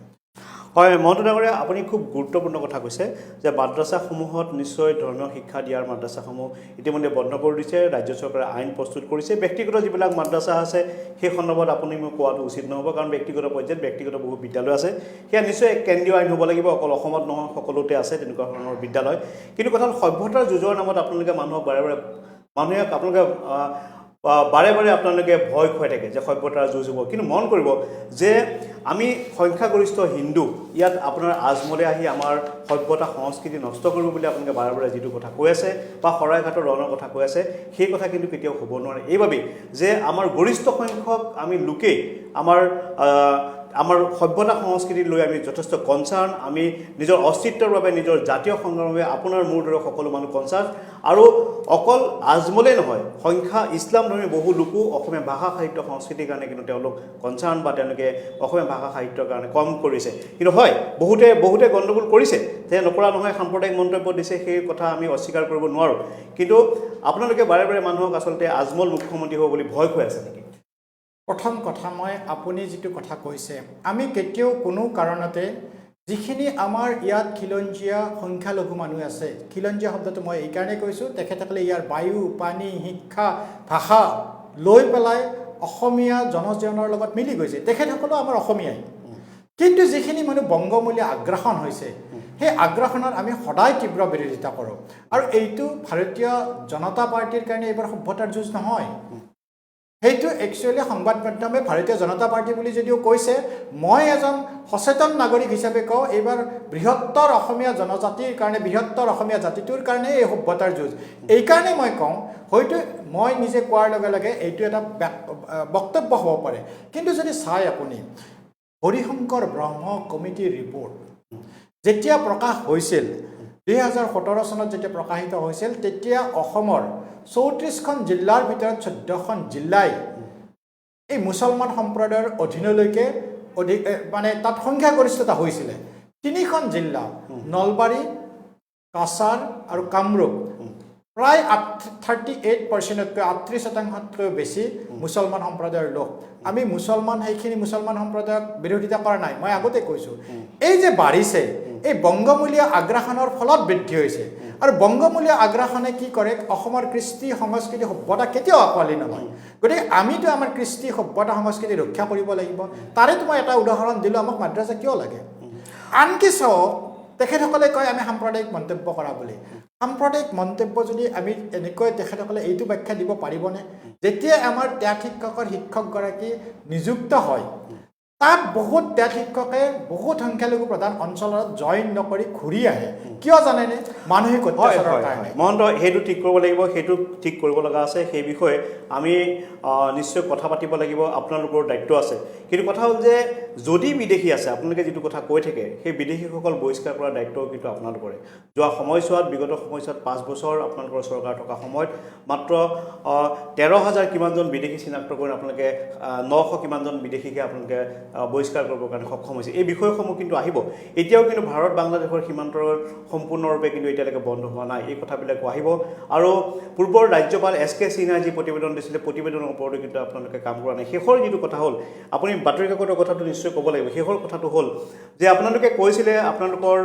হয় মহন্ত ডাঙৰীয়া আপুনি খুব গুৰুত্বপূৰ্ণ কথা কৈছে যে মাদ্ৰাছাসমূহত নিশ্চয় ধৰ্মীয় শিক্ষা দিয়াৰ মাদ্ৰাছাসমূহ ইতিমধ্যে বন্ধ কৰি দিছে ৰাজ্য চৰকাৰে আইন প্ৰস্তুত কৰিছে ব্যক্তিগত যিবিলাক মাদ্ৰাছা আছে সেই সন্দৰ্ভত আপুনি মোক কোৱাটো উচিত নহ'ব কাৰণ ব্যক্তিগত পৰ্যায়ত ব্যক্তিগত বহু বিদ্যালয় আছে সেয়া নিশ্চয় কেন্দ্ৰীয় আইন হ'ব লাগিব অকল অসমত নহয় সকলোতে আছে তেনেকুৱা ধৰণৰ বিদ্যালয় কিন্তু কথা সভ্যতাৰ যুঁজৰ নামত আপোনালোকে মানুহক মানুহে আপোনালোকে বাৰে বাৰে আপোনালোকে ভয় খুৱাই থাকে যে সভ্যতাৰ যুঁজ হ'ব কিন্তু মন কৰিব যে আমি সংখ্যাগৰিষ্ঠ হিন্দু ইয়াত আপোনাৰ আজমলে আহি আমাৰ সভ্যতা সংস্কৃতি নষ্ট কৰিব বুলি আপোনালোকে বাৰে বাৰে যিটো কথা কৈ আছে বা শৰাইঘাটৰ ৰণৰ কথা কৈ আছে সেই কথা কিন্তু কেতিয়াও হ'ব নোৱাৰে এইবাবেই যে আমাৰ গৰিষ্ঠ সংখ্যক আমি লোকেই আমাৰ সভ্যতা সংস্কৃতি লৈ আমি যথেষ্ট কনচাৰ্ণ আমি নিজৰ অস্তিত্বৰ বাবে নিজৰ জাতীয় সংগ্ৰামৰ বাবে আপোনাৰ মোৰ দৰে সকলো মানুহ কনচাৰ্ণ আৰু অকল আজমলেই নহয় সংখ্যা ইছলাম ধৰ্মী বহু লোকো অসমীয়া ভাষা সাহিত্য সংস্কৃতিৰ কাৰণে কিন্তু তেওঁলোক কনচাৰ্ণ বা তেওঁলোকে অসমীয়া ভাষা সাহিত্যৰ কাৰণে কম কৰিছে কিন্তু হয় বহুতে গণ্ডগোল কৰিছে যে নকৰা নহয় সাম্প্ৰদায়িক মন্তব্য দিছে সেই কথা আমি অস্বীকাৰ কৰিব নোৱাৰোঁ কিন্তু আপোনালোকে বাৰে বাৰে মানুহক আচলতে আজমল মুখ্যমন্ত্ৰী হ'ব বুলি ভয় খুৱাই আছে নেকি প্ৰথম কথা মই আপুনি যিটো কথা কৈছে আমি কেতিয়াও কোনো কাৰণতে যিখিনি আমাৰ ইয়াত খিলঞ্জীয়া সংখ্যালঘু মানুহ আছে খিলঞ্জীয়া শব্দটো মই এইকাৰণে কৈছোঁ তেখেতসকলে ইয়াৰ বায়ু পানী শিক্ষা ভাষা লৈ পেলাই অসমীয়া জনজীৱনৰ লগত মিলি গৈছে তেখেতসকলো আমাৰ অসমীয়াই কিন্তু যিখিনি মানুহ বংগমূলীয় আগ্ৰাসন হৈছে সেই আগ্ৰাসনৰ আমি সদায় তীব্ৰ বিৰোধিতা কৰোঁ আৰু এইটো ভাৰতীয় জনতা পাৰ্টিৰ কাৰণে এইবাৰ সভ্যতাৰ যুঁজ নহয় সেইটো একচুৱেলি সংবাদ মাধ্যমে ভাৰতীয় জনতা পাৰ্টি বুলি যদিও কৈছে মই এজন সচেতন নাগৰিক হিচাপে কওঁ এইবাৰ বৃহত্তৰ অসমীয়া জনজাতিৰ কাৰণে বৃহত্তৰ অসমীয়া জাতিটোৰ কাৰণে এই সভ্যতাৰ যুঁজ এইকাৰণে মই কওঁ হয়তো মই নিজে কোৱাৰ লগে লগে এইটো এটা বক্তব্য হ'ব পাৰে কিন্তু যদি চাই আপুনি হৰিশংকৰ ব্ৰহ্ম কমিটিৰ ৰিপৰ্ট যেতিয়া প্ৰকাশ হৈছিল 2017 চনত যেতিয়া প্ৰকাশিত হৈছিল তেতিয়া অসমৰ 34খন জিলাৰ ভিতৰত 14খন জিলাই এই মুছলমান সম্প্ৰদায়ৰ অধীনলৈকে মানে তাত সংখ্যাগৰিষ্ঠতা হৈছিলে 3খন জিলা নলবাৰী কাছাৰ আৰু কামৰূপ প্ৰায় 38%তকৈ 38%তকৈ বেছি মুছলমান সম্প্ৰদায়ৰ লোক আমি সেইখিনি মুছলমান সম্প্ৰদায়ক বিৰোধিতা কৰা নাই মই আগতে কৈছোঁ এই যে বাঢ়িছে এই বংগমূলীয় আগ্ৰাসনৰ ফলত বৃদ্ধি হৈছে আৰু বংগমূলীয় আগ্ৰাসনে কি কৰে অসমৰ কৃষ্টি সংস্কৃতি সভ্যতা কেতিয়াও আঁকোৱালি নলয় গতিকে আমিতো আমাৰ কৃষ্টি সভ্যতা সংস্কৃতি ৰক্ষা কৰিব লাগিব তাৰেতো মই এটা উদাহৰণ দিলোঁ আমাক মাদ্ৰাজা কিয় লাগে আনকি চাওক তেখেতসকলে কয় আমি সাম্প্ৰদায়িক মন্তব্য কৰা বুলি সাম্প্ৰদায়িক মন্তব্য যদি আমি এনেকৈ তেখেতসকলে এইটো ব্যাখ্যা দিব পাৰিবনে যেতিয়া আমাৰ ত্যাগ শিক্ষকগৰাকী নিযুক্ত হয় তাত বহুত ত্যাগ শিক্ষকে বহুত সংখ্যালঘু প্ৰধান অঞ্চলত জইন নকৰি ঘূৰি আহে কিয় জানেনে মানসিক অত্যাচাৰৰ কাৰণে মহন্ত সেইটো ঠিক কৰিব লাগিব সেইটো ঠিক কৰিব লগা আছে সেই বিষয়ে আমি নিশ্চয় কথা পাতিব লাগিব আপোনালোকৰ দায়িত্ব আছে কিন্তু কথা হ'ল যে যদি বিদেশী আছে আপোনালোকে যিটো কথা কৈ থাকে সেই বিদেশীসকল বহিষ্কাৰ কৰাৰ দায়িত্ব কিন্তু আপোনালোকৰে যোৱা সময়ছোৱাত বিগত সময়ছোৱাত 5 বছৰ আপোনালোকৰ চৰকাৰ থকা সময়ত মাত্ৰ 13,000 কিমানজন বিদেশী চিনাক্ত কৰি আপোনালোকে 900 কিমানজন বিদেশীকে আপোনালোকে বহিষ্কাৰ কৰিবৰ কাৰণে সক্ষম হৈছে এই বিষয়সমূহ কিন্তু আহিব এতিয়াও কিন্তু ভাৰত বাংলাদেশৰ সীমান্তৰ সম্পূৰ্ণৰূপে কিন্তু এতিয়ালৈকে বন্ধ হোৱা নাই এই কথাবিলাকো আহিব আৰু পূৰ্বৰ ৰাজ্যপাল SK সিনহাই যি প্ৰতিবেদন দিছিলে প্ৰতিবেদনৰ ওপৰতো কিন্তু আপোনালোকে কাম কৰা নাই শেষৰ যিটো কথা হ'ল আপুনি বাতৰি কাকতৰ কথাটো নিশ্চয় ক'ব লাগিব শেষৰ কথাটো হ'ল যে আপোনালোকে কৈছিলে আপোনালোকৰ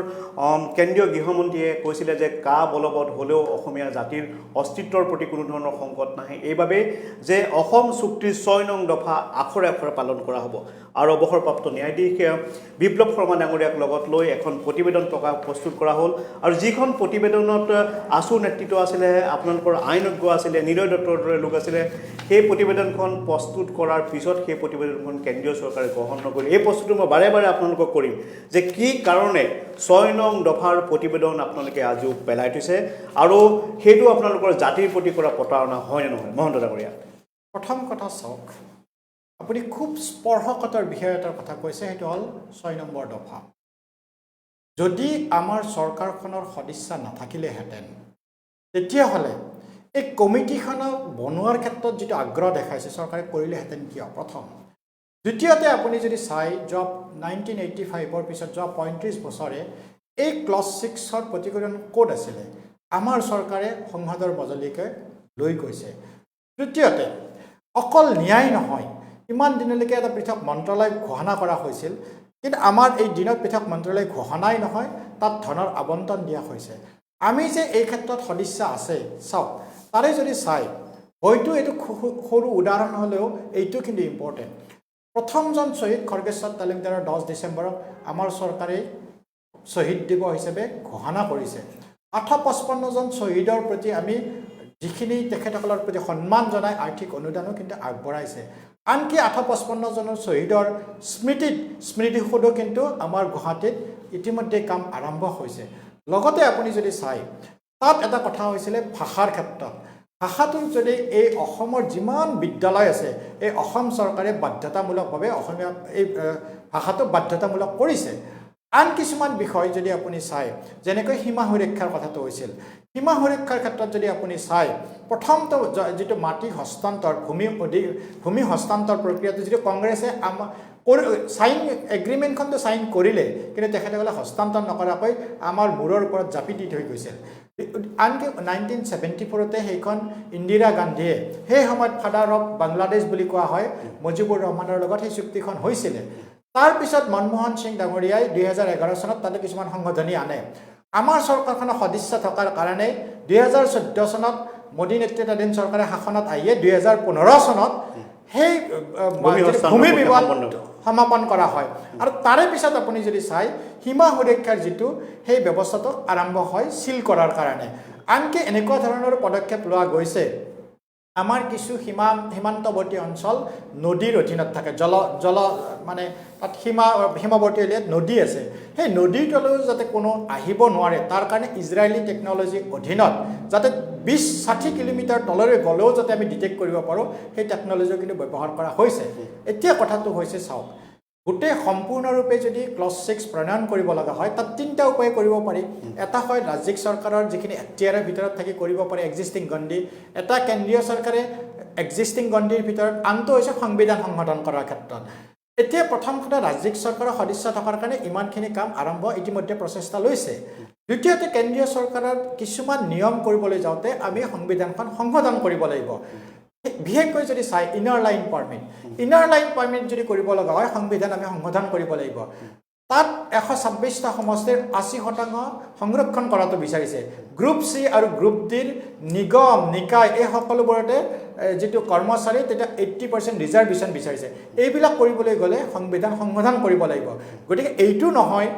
কেন্দ্ৰীয় গৃহমন্ত্ৰীয়ে কৈছিলে যে কা বলবৎ হ'লেও অসমীয়া জাতিৰ অস্তিত্বৰ প্ৰতি কোনো ধৰণৰ সংকট নাহে এইবাবে যে অসম চুক্তিৰ 6 নং দফা আখৰে আখৰে পালন কৰা হ'ব আৰু অৱসৰপ্ৰাপ্ত ন্যায়াধীশ বিপ্লৱ শৰ্মা ডাঙৰীয়াক লগত লৈ এখন প্ৰতিবেদন প্ৰস্তুত কৰা হ'ল আৰু যিখন প্ৰতিবেদনত আছুৰ নেতৃত্ব আছিলে আপোনালোকৰ আইনজ্ঞ আছিলে নিৰয় দত্তৰ দৰে লোক আছিলে সেই প্ৰতিবেদনখন প্ৰস্তুত কৰাৰ পিছত সেই প্ৰতিবেদনখন কেন্দ্ৰীয় চৰকাৰে গ্ৰহণ নকৰিলে এই প্ৰশ্নটো মই বাৰে বাৰে আপোনালোকক কৰিম যে কি কাৰণে 6 নং দফাৰ প্ৰতিবেদন আপোনালোকে আজিও পেলাই থৈছে আৰু সেইটো আপোনালোকৰ জাতিৰ প্ৰতি কৰা প্ৰতাৰণা হয় নে নহয় মহন্ত ডাঙৰীয়া প্ৰথম কথা চাওক আপুনি খুব স্পৰ্শকাতৰ বিষয় এটাৰ কথা কৈছে সেইটো হ'ল 6 নম্বৰ দফা যদি আমাৰ চৰকাৰখনৰ সদিচ্ছা নাথাকিলেহেঁতেন তেতিয়াহ'লে এই কমিটিখনক বনোৱাৰ ক্ষেত্ৰত যিটো আগ্ৰহ দেখাইছে চৰকাৰে কৰিলেহেঁতেন কিয় প্ৰথম দ্বিতীয়তে আপুনি যদি চাই যোৱা 1985ৰ পিছত যোৱা 35 বছৰে এই ক্লজ 6ৰ প্ৰতিবেদন ক'ত আছিলে আমাৰ চৰকাৰে সংসদৰ মজলিকে লৈ গৈছে তৃতীয়তে অকল ন্যায় নহয় ইমান দিনলৈকে এটা পৃথক মন্ত্ৰালয় ঘোষণা কৰা হৈছিল কিন্তু আমাৰ এই দিনত পৃথক মন্ত্ৰালয় ঘোষণাই নহয় তাত ধনৰ আবণ্টন দিয়া হৈছে আমি যে এই ক্ষেত্ৰত সদিচ্ছা আছে চাওক তাৰে যদি চাই হয়তো এইটো সৰু উদাহৰণ হ'লেও এইটো কিন্তু ইম্পৰ্টেণ্ট প্ৰথমজন শ্বহীদ খৰ্গেশ্বৰ তালুকদাৰৰ 10 ডিচেম্বৰক আমাৰ চৰকাৰে শ্বহীদ দিৱস হিচাপে ঘোষণা কৰিছে 855 জন শ্বহীদৰ প্ৰতি আমি যিখিনি তেখেতসকলৰ প্ৰতি সন্মান জনাই আৰ্থিক অনুদানো কিন্তু আগবঢ়াইছে আনকি 855 জনৰ শ্বহীদৰ স্মৃতিসৌধ কিন্তু আমাৰ গুৱাহাটীত ইতিমধ্যে কাম আৰম্ভ হৈছে লগতে আপুনি যদি চাই তাত এটা কথা হৈছিলে ভাষাৰ ক্ষেত্ৰত ভাষাটোৰ যদি এই অসমৰ যিমান বিদ্যালয় আছে এই অসম চৰকাৰে বাধ্যতামূলকভাৱে অসমীয়া এই ভাষাটো বাধ্যতামূলক কৰিছে আন কিছুমান বিষয় যদি আপুনি চাই যেনেকৈ সীমা সুৰক্ষাৰ কথাটো হৈছিল সীমা সুৰক্ষাৰ ক্ষেত্ৰত যদি আপুনি চাই প্ৰথমটো যিটো মাটি হস্তান্তৰ ভূমি হস্তান্তৰ প্ৰক্ৰিয়াটো যিটো কংগ্ৰেছে সাইন এগ্ৰিমেণ্টখনটো সাইন কৰিলে কিন্তু তেখেতসকলে হস্তান্তৰ নকৰাকৈ আমাৰ মূৰৰ ওপৰত জাপি দি থৈ গৈছিল আনকি 1974তে সেইখন ইন্দিৰা গান্ধীয়ে সেই সময়ত ফাদাৰ অফ বাংলাদেশ বুলি কোৱা হয় মুজিবুৰ ৰহমানৰ লগত সেই চুক্তিখন হৈছিলে তাৰপিছত মনমোহন সিং ডাঙৰীয়াই 2011 চনত তাতে কিছুমান সংশোধনী আনে আমাৰ চৰকাৰখনৰ সদিচ্ছা থকাৰ কাৰণে 2014 চনত মোদী নেতৃত্বাধীন চৰকাৰে শাসনত আহিয়ে 2015 চনত সেই ভূমি বিবাদ সমাপন কৰা হয় আৰু তাৰে পিছত আপুনি যদি চাই সীমা সুৰক্ষাৰ যিটো সেই ব্যৱস্থাটো আৰম্ভ হয় সিল কৰাৰ কাৰণে আনকি এনেকুৱা ধৰণৰ পদক্ষেপ লোৱা গৈছে আমাৰ কিছু সীমান্তৱৰ্তী অঞ্চল নদীৰ অধীনত থাকে জল মানে তাত সীমাৱৰ্তী এৰিয়াত নদী আছে সেই নদীৰ তললৈ যাতে কোনো আহিব নোৱাৰে তাৰ কাৰণে ইজৰাইলী টেকন'লজিৰ অধীনত যাতে 20-60 কিলোমিটাৰ তললৈ গ'লেও যাতে আমি ডিটেক্ট কৰিব পাৰোঁ সেই টেকন'লজি কিন্তু ব্যৱহাৰ কৰা হৈছে এতিয়া কথাটো হৈছে চাওক গোটেই সম্পূৰ্ণৰূপে যদি ক্লজ 6 প্ৰণয়ন কৰিব লগা হয় তাত তিনিটা উপায় কৰিব পাৰি এটা হয় ৰাজ্যিক চৰকাৰৰ যিখিনি এখতিয়াৰৰ ভিতৰত থাকি কৰিব পাৰে এক্সিষ্টিং গণ্ডি এটা কেন্দ্ৰীয় চৰকাৰে এক্সিষ্টিং গণ্ডিৰ ভিতৰত আনটো হৈছে সংবিধান সংশোধন কৰাৰ ক্ষেত্ৰত এতিয়া প্ৰথম কথা ৰাজ্যিক চৰকাৰৰ সদিচ্ছা থকাৰ কাৰণে ইমানখিনি কাম আৰম্ভ ইতিমধ্যে প্ৰচেষ্টা লৈছে দ্বিতীয়তে কেন্দ্ৰীয় চৰকাৰৰ কিছুমান নিয়ম কৰিবলৈ যাওঁতে আমি সংবিধানখন সংশোধন কৰিব লাগিব বিশেষকৈ যদি চাই ইনাৰ লাইন পাৰ্মিট যদি কৰিব লগা হয় সংবিধান আমি সংশোধন কৰিব লাগিব তাত 126টা সমষ্টিৰ 80% সংৰক্ষণ কৰাটো বিচাৰিছে গ্ৰুপ চি আৰু গ্ৰুপ ডিৰ নিগম নিকায় এই সকলোবোৰতে যেটো কৰ্মচাৰী তেতিয়া 80% ৰিজাৰ্ভেশ্যন বিচাৰিছে এইবিলাক কৰিবলৈ গ'লে সংবিধান সংশোধন কৰিব লাগিব গতিকে এইটো নহয়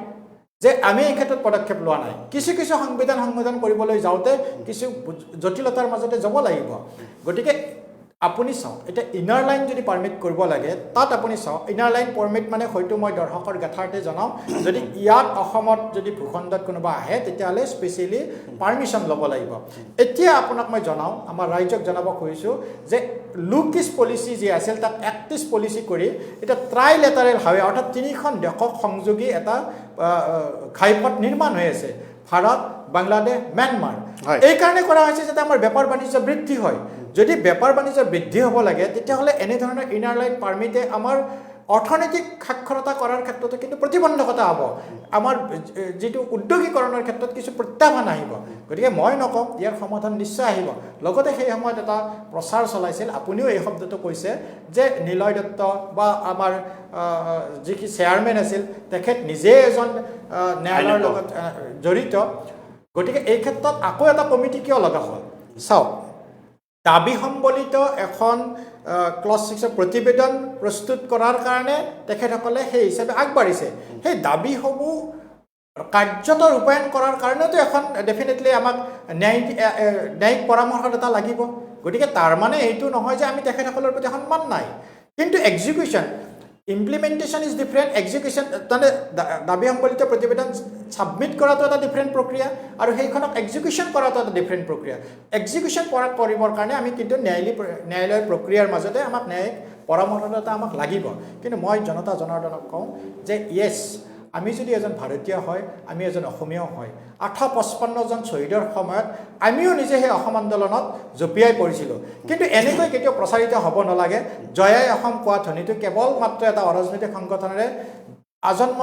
যে আমি এই ক্ষেত্ৰত পদক্ষেপ লোৱা নাই কিছু সংবিধান সংশোধন কৰিবলৈ যাওঁতে কিছু জটিলতাৰ মাজতে যাব লাগিব গতিকে আপুনি চাওক এটা ইনাৰ লাইন যদি পাৰ্মিট কৰিব লাগে তাত আপুনি চাওক ইনাৰ লাইন পাৰ্মিট মানে হয়তো মই দৰ্শকৰ গাথাতে জনাম যদি ইয়াত অসমত যদি ভূখণ্ডত কোনোবা আহে তেতিয়াহ'লে স্পেচিয়েলি পাৰ্মিশ্যন ল'ব লাগিব এতিয়া আপোনাক মই জনাওঁ আমাৰ ৰাইজক জনাব খুজিছোঁ যে লুকিছ পলিচি যি আছিল তাক এক্টিছ পলিচি কৰি এটা ট্ৰাইলেটাৰেল হাইৱে অৰ্থাৎ তিনিখন দেশক সংযোগী এটা ঘাইপথ নিৰ্মাণ হৈ আছে ভাৰত বাংলাদেশ ম্যানমাৰ এই কাৰণে কৰা হৈছে যাতে আমাৰ বেপাৰ বাণিজ্য বৃদ্ধি হয় যদি বেপাৰ বাণিজ্য বৃদ্ধি হ'ব লাগে তেতিয়াহ'লে এনে ধৰণৰ ইনাৰ লাইন পাৰ্মিটে আমাৰ অৰ্থনৈতিক সাক্ষৰতা কৰাৰ ক্ষেত্ৰতো কিন্তু প্ৰতিবন্ধকতা হ'ব আমাৰ যিটো উদ্যোগীকৰণৰ ক্ষেত্ৰত কিছু প্ৰত্যাহ্বান আহিব গতিকে মই নকওঁ ইয়াৰ সমাধান নিশ্চয় আহিব লগতে সেই সময়ত এটা প্ৰচাৰ চলাইছিল আপুনিও এই শব্দটো কৈছে যে নিলয় দত্ত বা আমাৰ যি কি চেয়াৰমেন আছিল তেখেত নিজে এজন ন্যায়ালয়ৰ লগত জড়িত গতিকে এই ক্ষেত্ৰত আকৌ এটা কমিটি কিয় লগা হ'ল চাওক দাবী সম্বলিত এখন ক্লজ 6 প্ৰতিবেদন প্ৰস্তুত কৰাৰ কাৰণে তেখেতসকলে সেই হিচাপে আগবাঢ়িছে সেই দাবীসমূহ কাৰ্যত ৰূপায়ণ কৰাৰ কাৰণেতো এখন ডেফিনেটলি আমাক ন্যায়িক পৰামৰ্শদাতা লাগিব গতিকে তাৰ মানে এইটো নহয় যে আমি তেখেতসকলৰ প্ৰতি সন্মান নাই কিন্তু execution implementation is different execution মানে দাবী সম্বলিত প্ৰতিবেদন ছাবমিট কৰাটো এটা ডিফাৰেণ্ট প্ৰক্ৰিয়া আৰু সেইখনক এক্সিকিউশ্যন কৰাটো এটা ডিফাৰেণ্ট প্ৰক্ৰিয়া এক্সিকিউশ্যন কৰিবৰ কাৰণে আমি কিন্তু ন্যায়ালয়ৰ প্ৰক্ৰিয়াৰ মাজতে আমাক ন্যায়িক পৰামৰ্শদাতা আমাক লাগিব কিন্তু মই জনতা জনাৰ্দনক কওঁ যে য়েছ আমি যদি এজন ভাৰতীয় হয় আমি এজন অসমীয়াও হয় 855 জন শ্বহীদৰ সময়ত আমিও নিজে সেই অসম আন্দোলনত জঁপিয়াই পৰিছিলোঁ কিন্তু এনেকৈ কেতিয়াও প্ৰচাৰিত হ'ব নালাগে জয়াই অসম কোৱা ধ্বনিটো কেৱল মাত্ৰ এটা অৰাজনৈতিক সংগঠনেৰে আজন্ম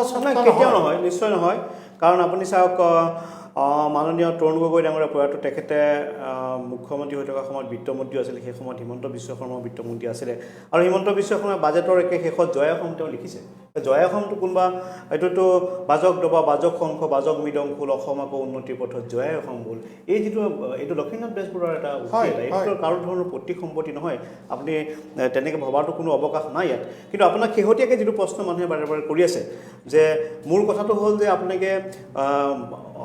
কেতিয়াও নহয় নিশ্চয় নহয় কাৰণ আপুনি চাওক মাননীয় তৰুণ গগৈ ডাঙৰীয়া প্ৰয়াত তেখেতে মুখ্যমন্ত্ৰী হৈ থকা সময়ত বিত্তমন্ত্ৰী আছিল সেই সময়ত হিমন্ত বিশ্ব শৰ্মা বিত্তমন্ত্ৰী আছিলে আৰু হিমন্ত বিশ্ব শৰ্মাই বাজেটৰ একে শেষত জয় অসম তেওঁ লিখিছে জয় অসমটো কোনোবা এইটোতো বাজক দবা বাজক শংখ বাজক মৃদং ফুল অসম আকৌ উন্নতিৰ পথত জয় অসম বুল এই যিটো এইটো লক্ষ্মীনাথ বেজবৰুৱাৰ এটা এইটো কাৰো ধৰণৰ প্ৰতীক সম্পত্তি নহয় আপুনি তেনেকৈ ভবাটো কোনো অৱকাশ নাই ইয়াত কিন্তু আপোনাক শেহতীয়াকৈ যিটো প্ৰশ্ন মানুহে বাৰে বাৰে কৰি আছে যে মোৰ কথাটো হ'ল যে আপোনালোকে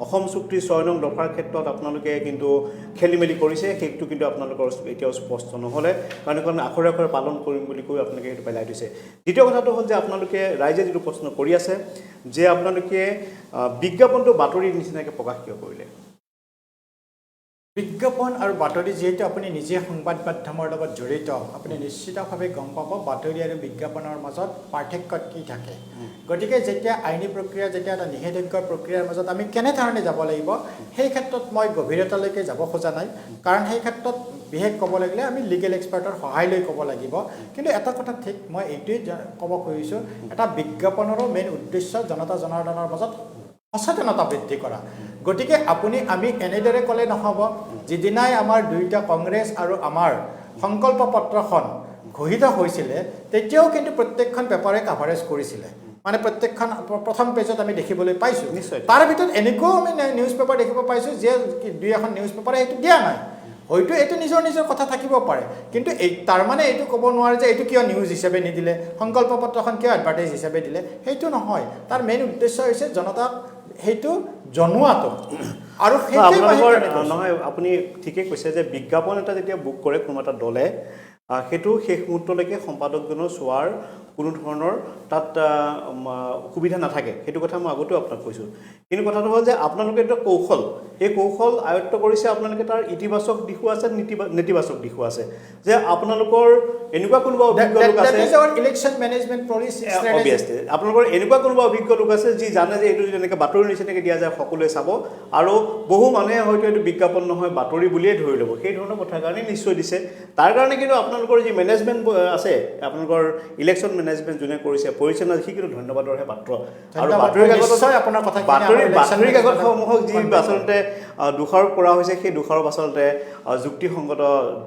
অসম চুক্তিৰ 6 নং দফাৰ ক্ষেত্ৰত আপোনালোকে কিন্তু খেলি মেলি কৰিছে সেইটো কিন্তু আপোনালোকৰ এতিয়াও স্পষ্ট নহ'লে কাৰণ আখৰে আখৰে পালন কৰিম বুলি কৈ আপোনালোকে সেইটো পেলাই দিছে দ্বিতীয় কথাটো হ'ল যে আপোনালোকে ৰাইজে যিটো প্ৰশ্ন কৰি আছে যে আপোনালোকে বিজ্ঞাপনটো বাতৰিৰ নিচিনাকৈ প্ৰকাশ কিয় কৰিলে বিজ্ঞাপন আৰু বাতৰি যেহেতু আপুনি নিজে সংবাদ মাধ্যমৰ লগত জড়িত আপুনি নিশ্চিতভাৱে গম পাব বাতৰি আৰু বিজ্ঞাপনৰ মাজত পাৰ্থক্য কি থাকে গতিকে যেতিয়া আইনী প্ৰক্ৰিয়া যেতিয়া এটা নিষেধাজ্ঞাৰ প্ৰক্ৰিয়াৰ মাজত আমি কেনেধৰণে যাব লাগিব সেই ক্ষেত্ৰত মই গভীৰতালৈকে যাব খোজা নাই কাৰণ সেই ক্ষেত্ৰত বিশেষ ক'ব লাগিলে আমি লিগেল এক্সপাৰ্টৰ সহায় লৈ ক'ব লাগিব কিন্তু এটা কথা ঠিক মই এইটোৱেই ক'ব খুজিছোঁ এটা বিজ্ঞাপনৰো মেইন উদ্দেশ্য জনতা জনাৰ্দনৰ মাজত সচেতনতা বৃদ্ধি কৰা গতিকে আমি এনেদৰে ক'লে নহ'ব যিদিনাই আমাৰ দুইটা কংগ্ৰেছ আৰু আমাৰ সংকল্প পত্ৰখন ঘোষিত হৈছিলে তেতিয়াও কিন্তু প্ৰত্যেকখন পেপাৰে কাভাৰেজ কৰিছিলে মানে প্ৰত্যেকখন প্ৰথম পেজত আমি দেখিবলৈ পাইছোঁ নিশ্চয় তাৰ ভিতৰত এনেকুৱাও আমি নিউজ পেপাৰ দেখিব পাইছোঁ যে দুই এখন নিউজ পেপাৰে সেইটো দিয়া নাই হয়তো এইটো নিজৰ কথা থাকিব পাৰে কিন্তু তাৰ মানে এইটো ক'ব নোৱাৰে যে এইটো কিয় নিউজ হিচাপে নিদিলে সংকল্প পত্ৰখন কিয় এডভাৰটাইজ হিচাপে দিলে সেইটো নহয় তাৰ মেইন উদ্দেশ্য হৈছে জনতাক সেইটো জনোৱাটো আৰু নহয় আপুনি ঠিকেই কৈছে যে বিজ্ঞাপন এটা যেতিয়া বুক কৰে কোনো এটা দলে সেইটো শেষ মুহূৰ্তলৈকে সম্পাদকজনৰ চোৱাৰ কোনো ধৰণৰ তাত সুবিধা নাথাকে সেইটো কথা মই আগতেও আপোনাক কৈছোঁ কিন্তু কথাটো হ'ল যে আপোনালোকে এটা কৌশল এই কৌশল আয়ত্ত কৰিছে আপোনালোকে তাৰ ইতিবাচক দিশো আছে নেতিবাচক দিশো আছে যে আপোনালোকৰ এনেকুৱা কোনোবা অভিজ্ঞ লোক আছে ইলেকশ্যন মেনেজমেণ্ট পলিচি অবভিয়াছলি আপোনালোকৰ এনেকুৱা কোনোবা অভিজ্ঞ লোক আছে যি জানে যে এইটো যদি এনেকৈ বাতৰি নিচিনাকৈ দিয়া যায় সকলোৱে চাব আৰু বহু মানুহে হয়তো এইটো বিজ্ঞাপন নহয় বাতৰি বুলিয়ে ধৰি ল'ব সেই ধৰণৰ কথাৰ কাৰণে নিশ্চয় দিছে তাৰ কাৰণে কিন্তু আপোনালোকৰ যি মেনেজমেণ্ট আছে আপোনালোকৰ ইলেকশ্যন মেনেজমেণ্ট যোনে কৰিছে পৰিচালনা সি কিন্তু ধন্যবাদৰহে পাত্ৰ আৰু বাতৰি কাকতসমূহক যি আচলতে দোষাৰোপ কৰা হৈছে সেই দোষাৰোপ আচলতে যুক্তিসংগত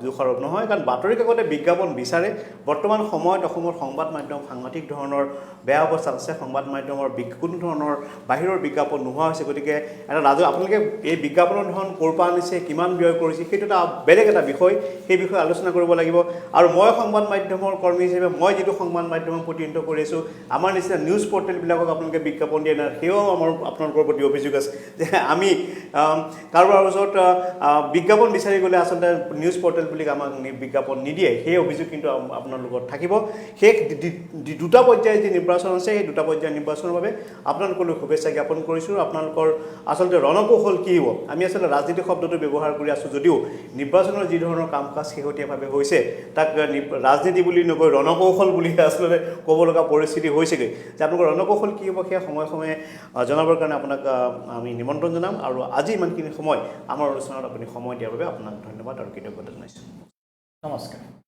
দোষাৰোপ নহয় কাৰণ বাতৰি কাকতে বিজ্ঞাপন বিচাৰে বৰ্তমান সময়ত অসমৰ সংবাদ মাধ্যম সাংঘাতিক ধৰণৰ বেয়া অৱস্থাত আছে সংবাদ মাধ্যমৰ কোনো ধৰণৰ বাহিৰৰ বিজ্ঞাপন নোহোৱা হৈছে গতিকে এটা আপোনালোকে এই বিজ্ঞাপনৰ ধৰণ ক'ৰ পৰা আনিছে কিমান ব্যয় কৰিছে সেইটো এটা বেলেগ এটা বিষয় সেই বিষয়ে আলোচনা কৰিব লাগিব আৰু মই সংবাদ মাধ্যমৰ কৰ্মী হিচাপে মই যিটো সংবাদ মাধ্যমক প্ৰতিনিধিত্ব কৰি আছোঁ আমাৰ নিচিনা নিউজ পৰ্টেলবিলাকক আপোনালোকে বিজ্ঞাপন দিয়ে নাই সেয়াও আপোনালোকৰ প্ৰতি অভিযোগ আছে যে আমি কাৰোবাৰ ওচৰত বিজ্ঞাপন বিচাৰি গ'লে আচলতে নিউজ পৰ্টেলবিলাক আমাক বিজ্ঞাপন নিদিয়ে সেই অভিযোগ কিন্তু আপোনালোকৰ থাকিব সেই দুটা পৰ্যায়ৰ যি নিৰ্বাচন আছে সেই দুটা পৰ্যায়ৰ নিৰ্বাচনৰ বাবে আপোনালোকলৈ শুভেচ্ছা জ্ঞাপন কৰিছোঁ আপোনালোকৰ আচলতে ৰণকৌশল কি হ'ব আমি আচলতে ৰাজনীতি শব্দটো ব্যৱহাৰ কৰি আছোঁ যদিও নিৰ্বাচনৰ যি ধৰণৰ কাম কাজ শেহতীয়াভাৱে হৈছে তাক ৰাজনীতি বুলি নকৈ ৰণকৌশল বুলি আচলতে ক'ব লগা পৰিস্থিতি হৈছেগৈ যে আপোনালোকৰ ৰণকৌশল কি হ'ব সেয়া সময়ে সময়ে জনাবৰ কাৰণে আপোনাক আমি নিমন্ত্ৰণ জনাম আৰু আজি ইমানখিনি সময় আমাৰ অনুষ্ঠানত আপুনি সময় দিয়াৰ বাবে আপোনাক ধন্যবাদ আৰু কৃতজ্ঞতা জনাইছোঁ নমস্কাৰ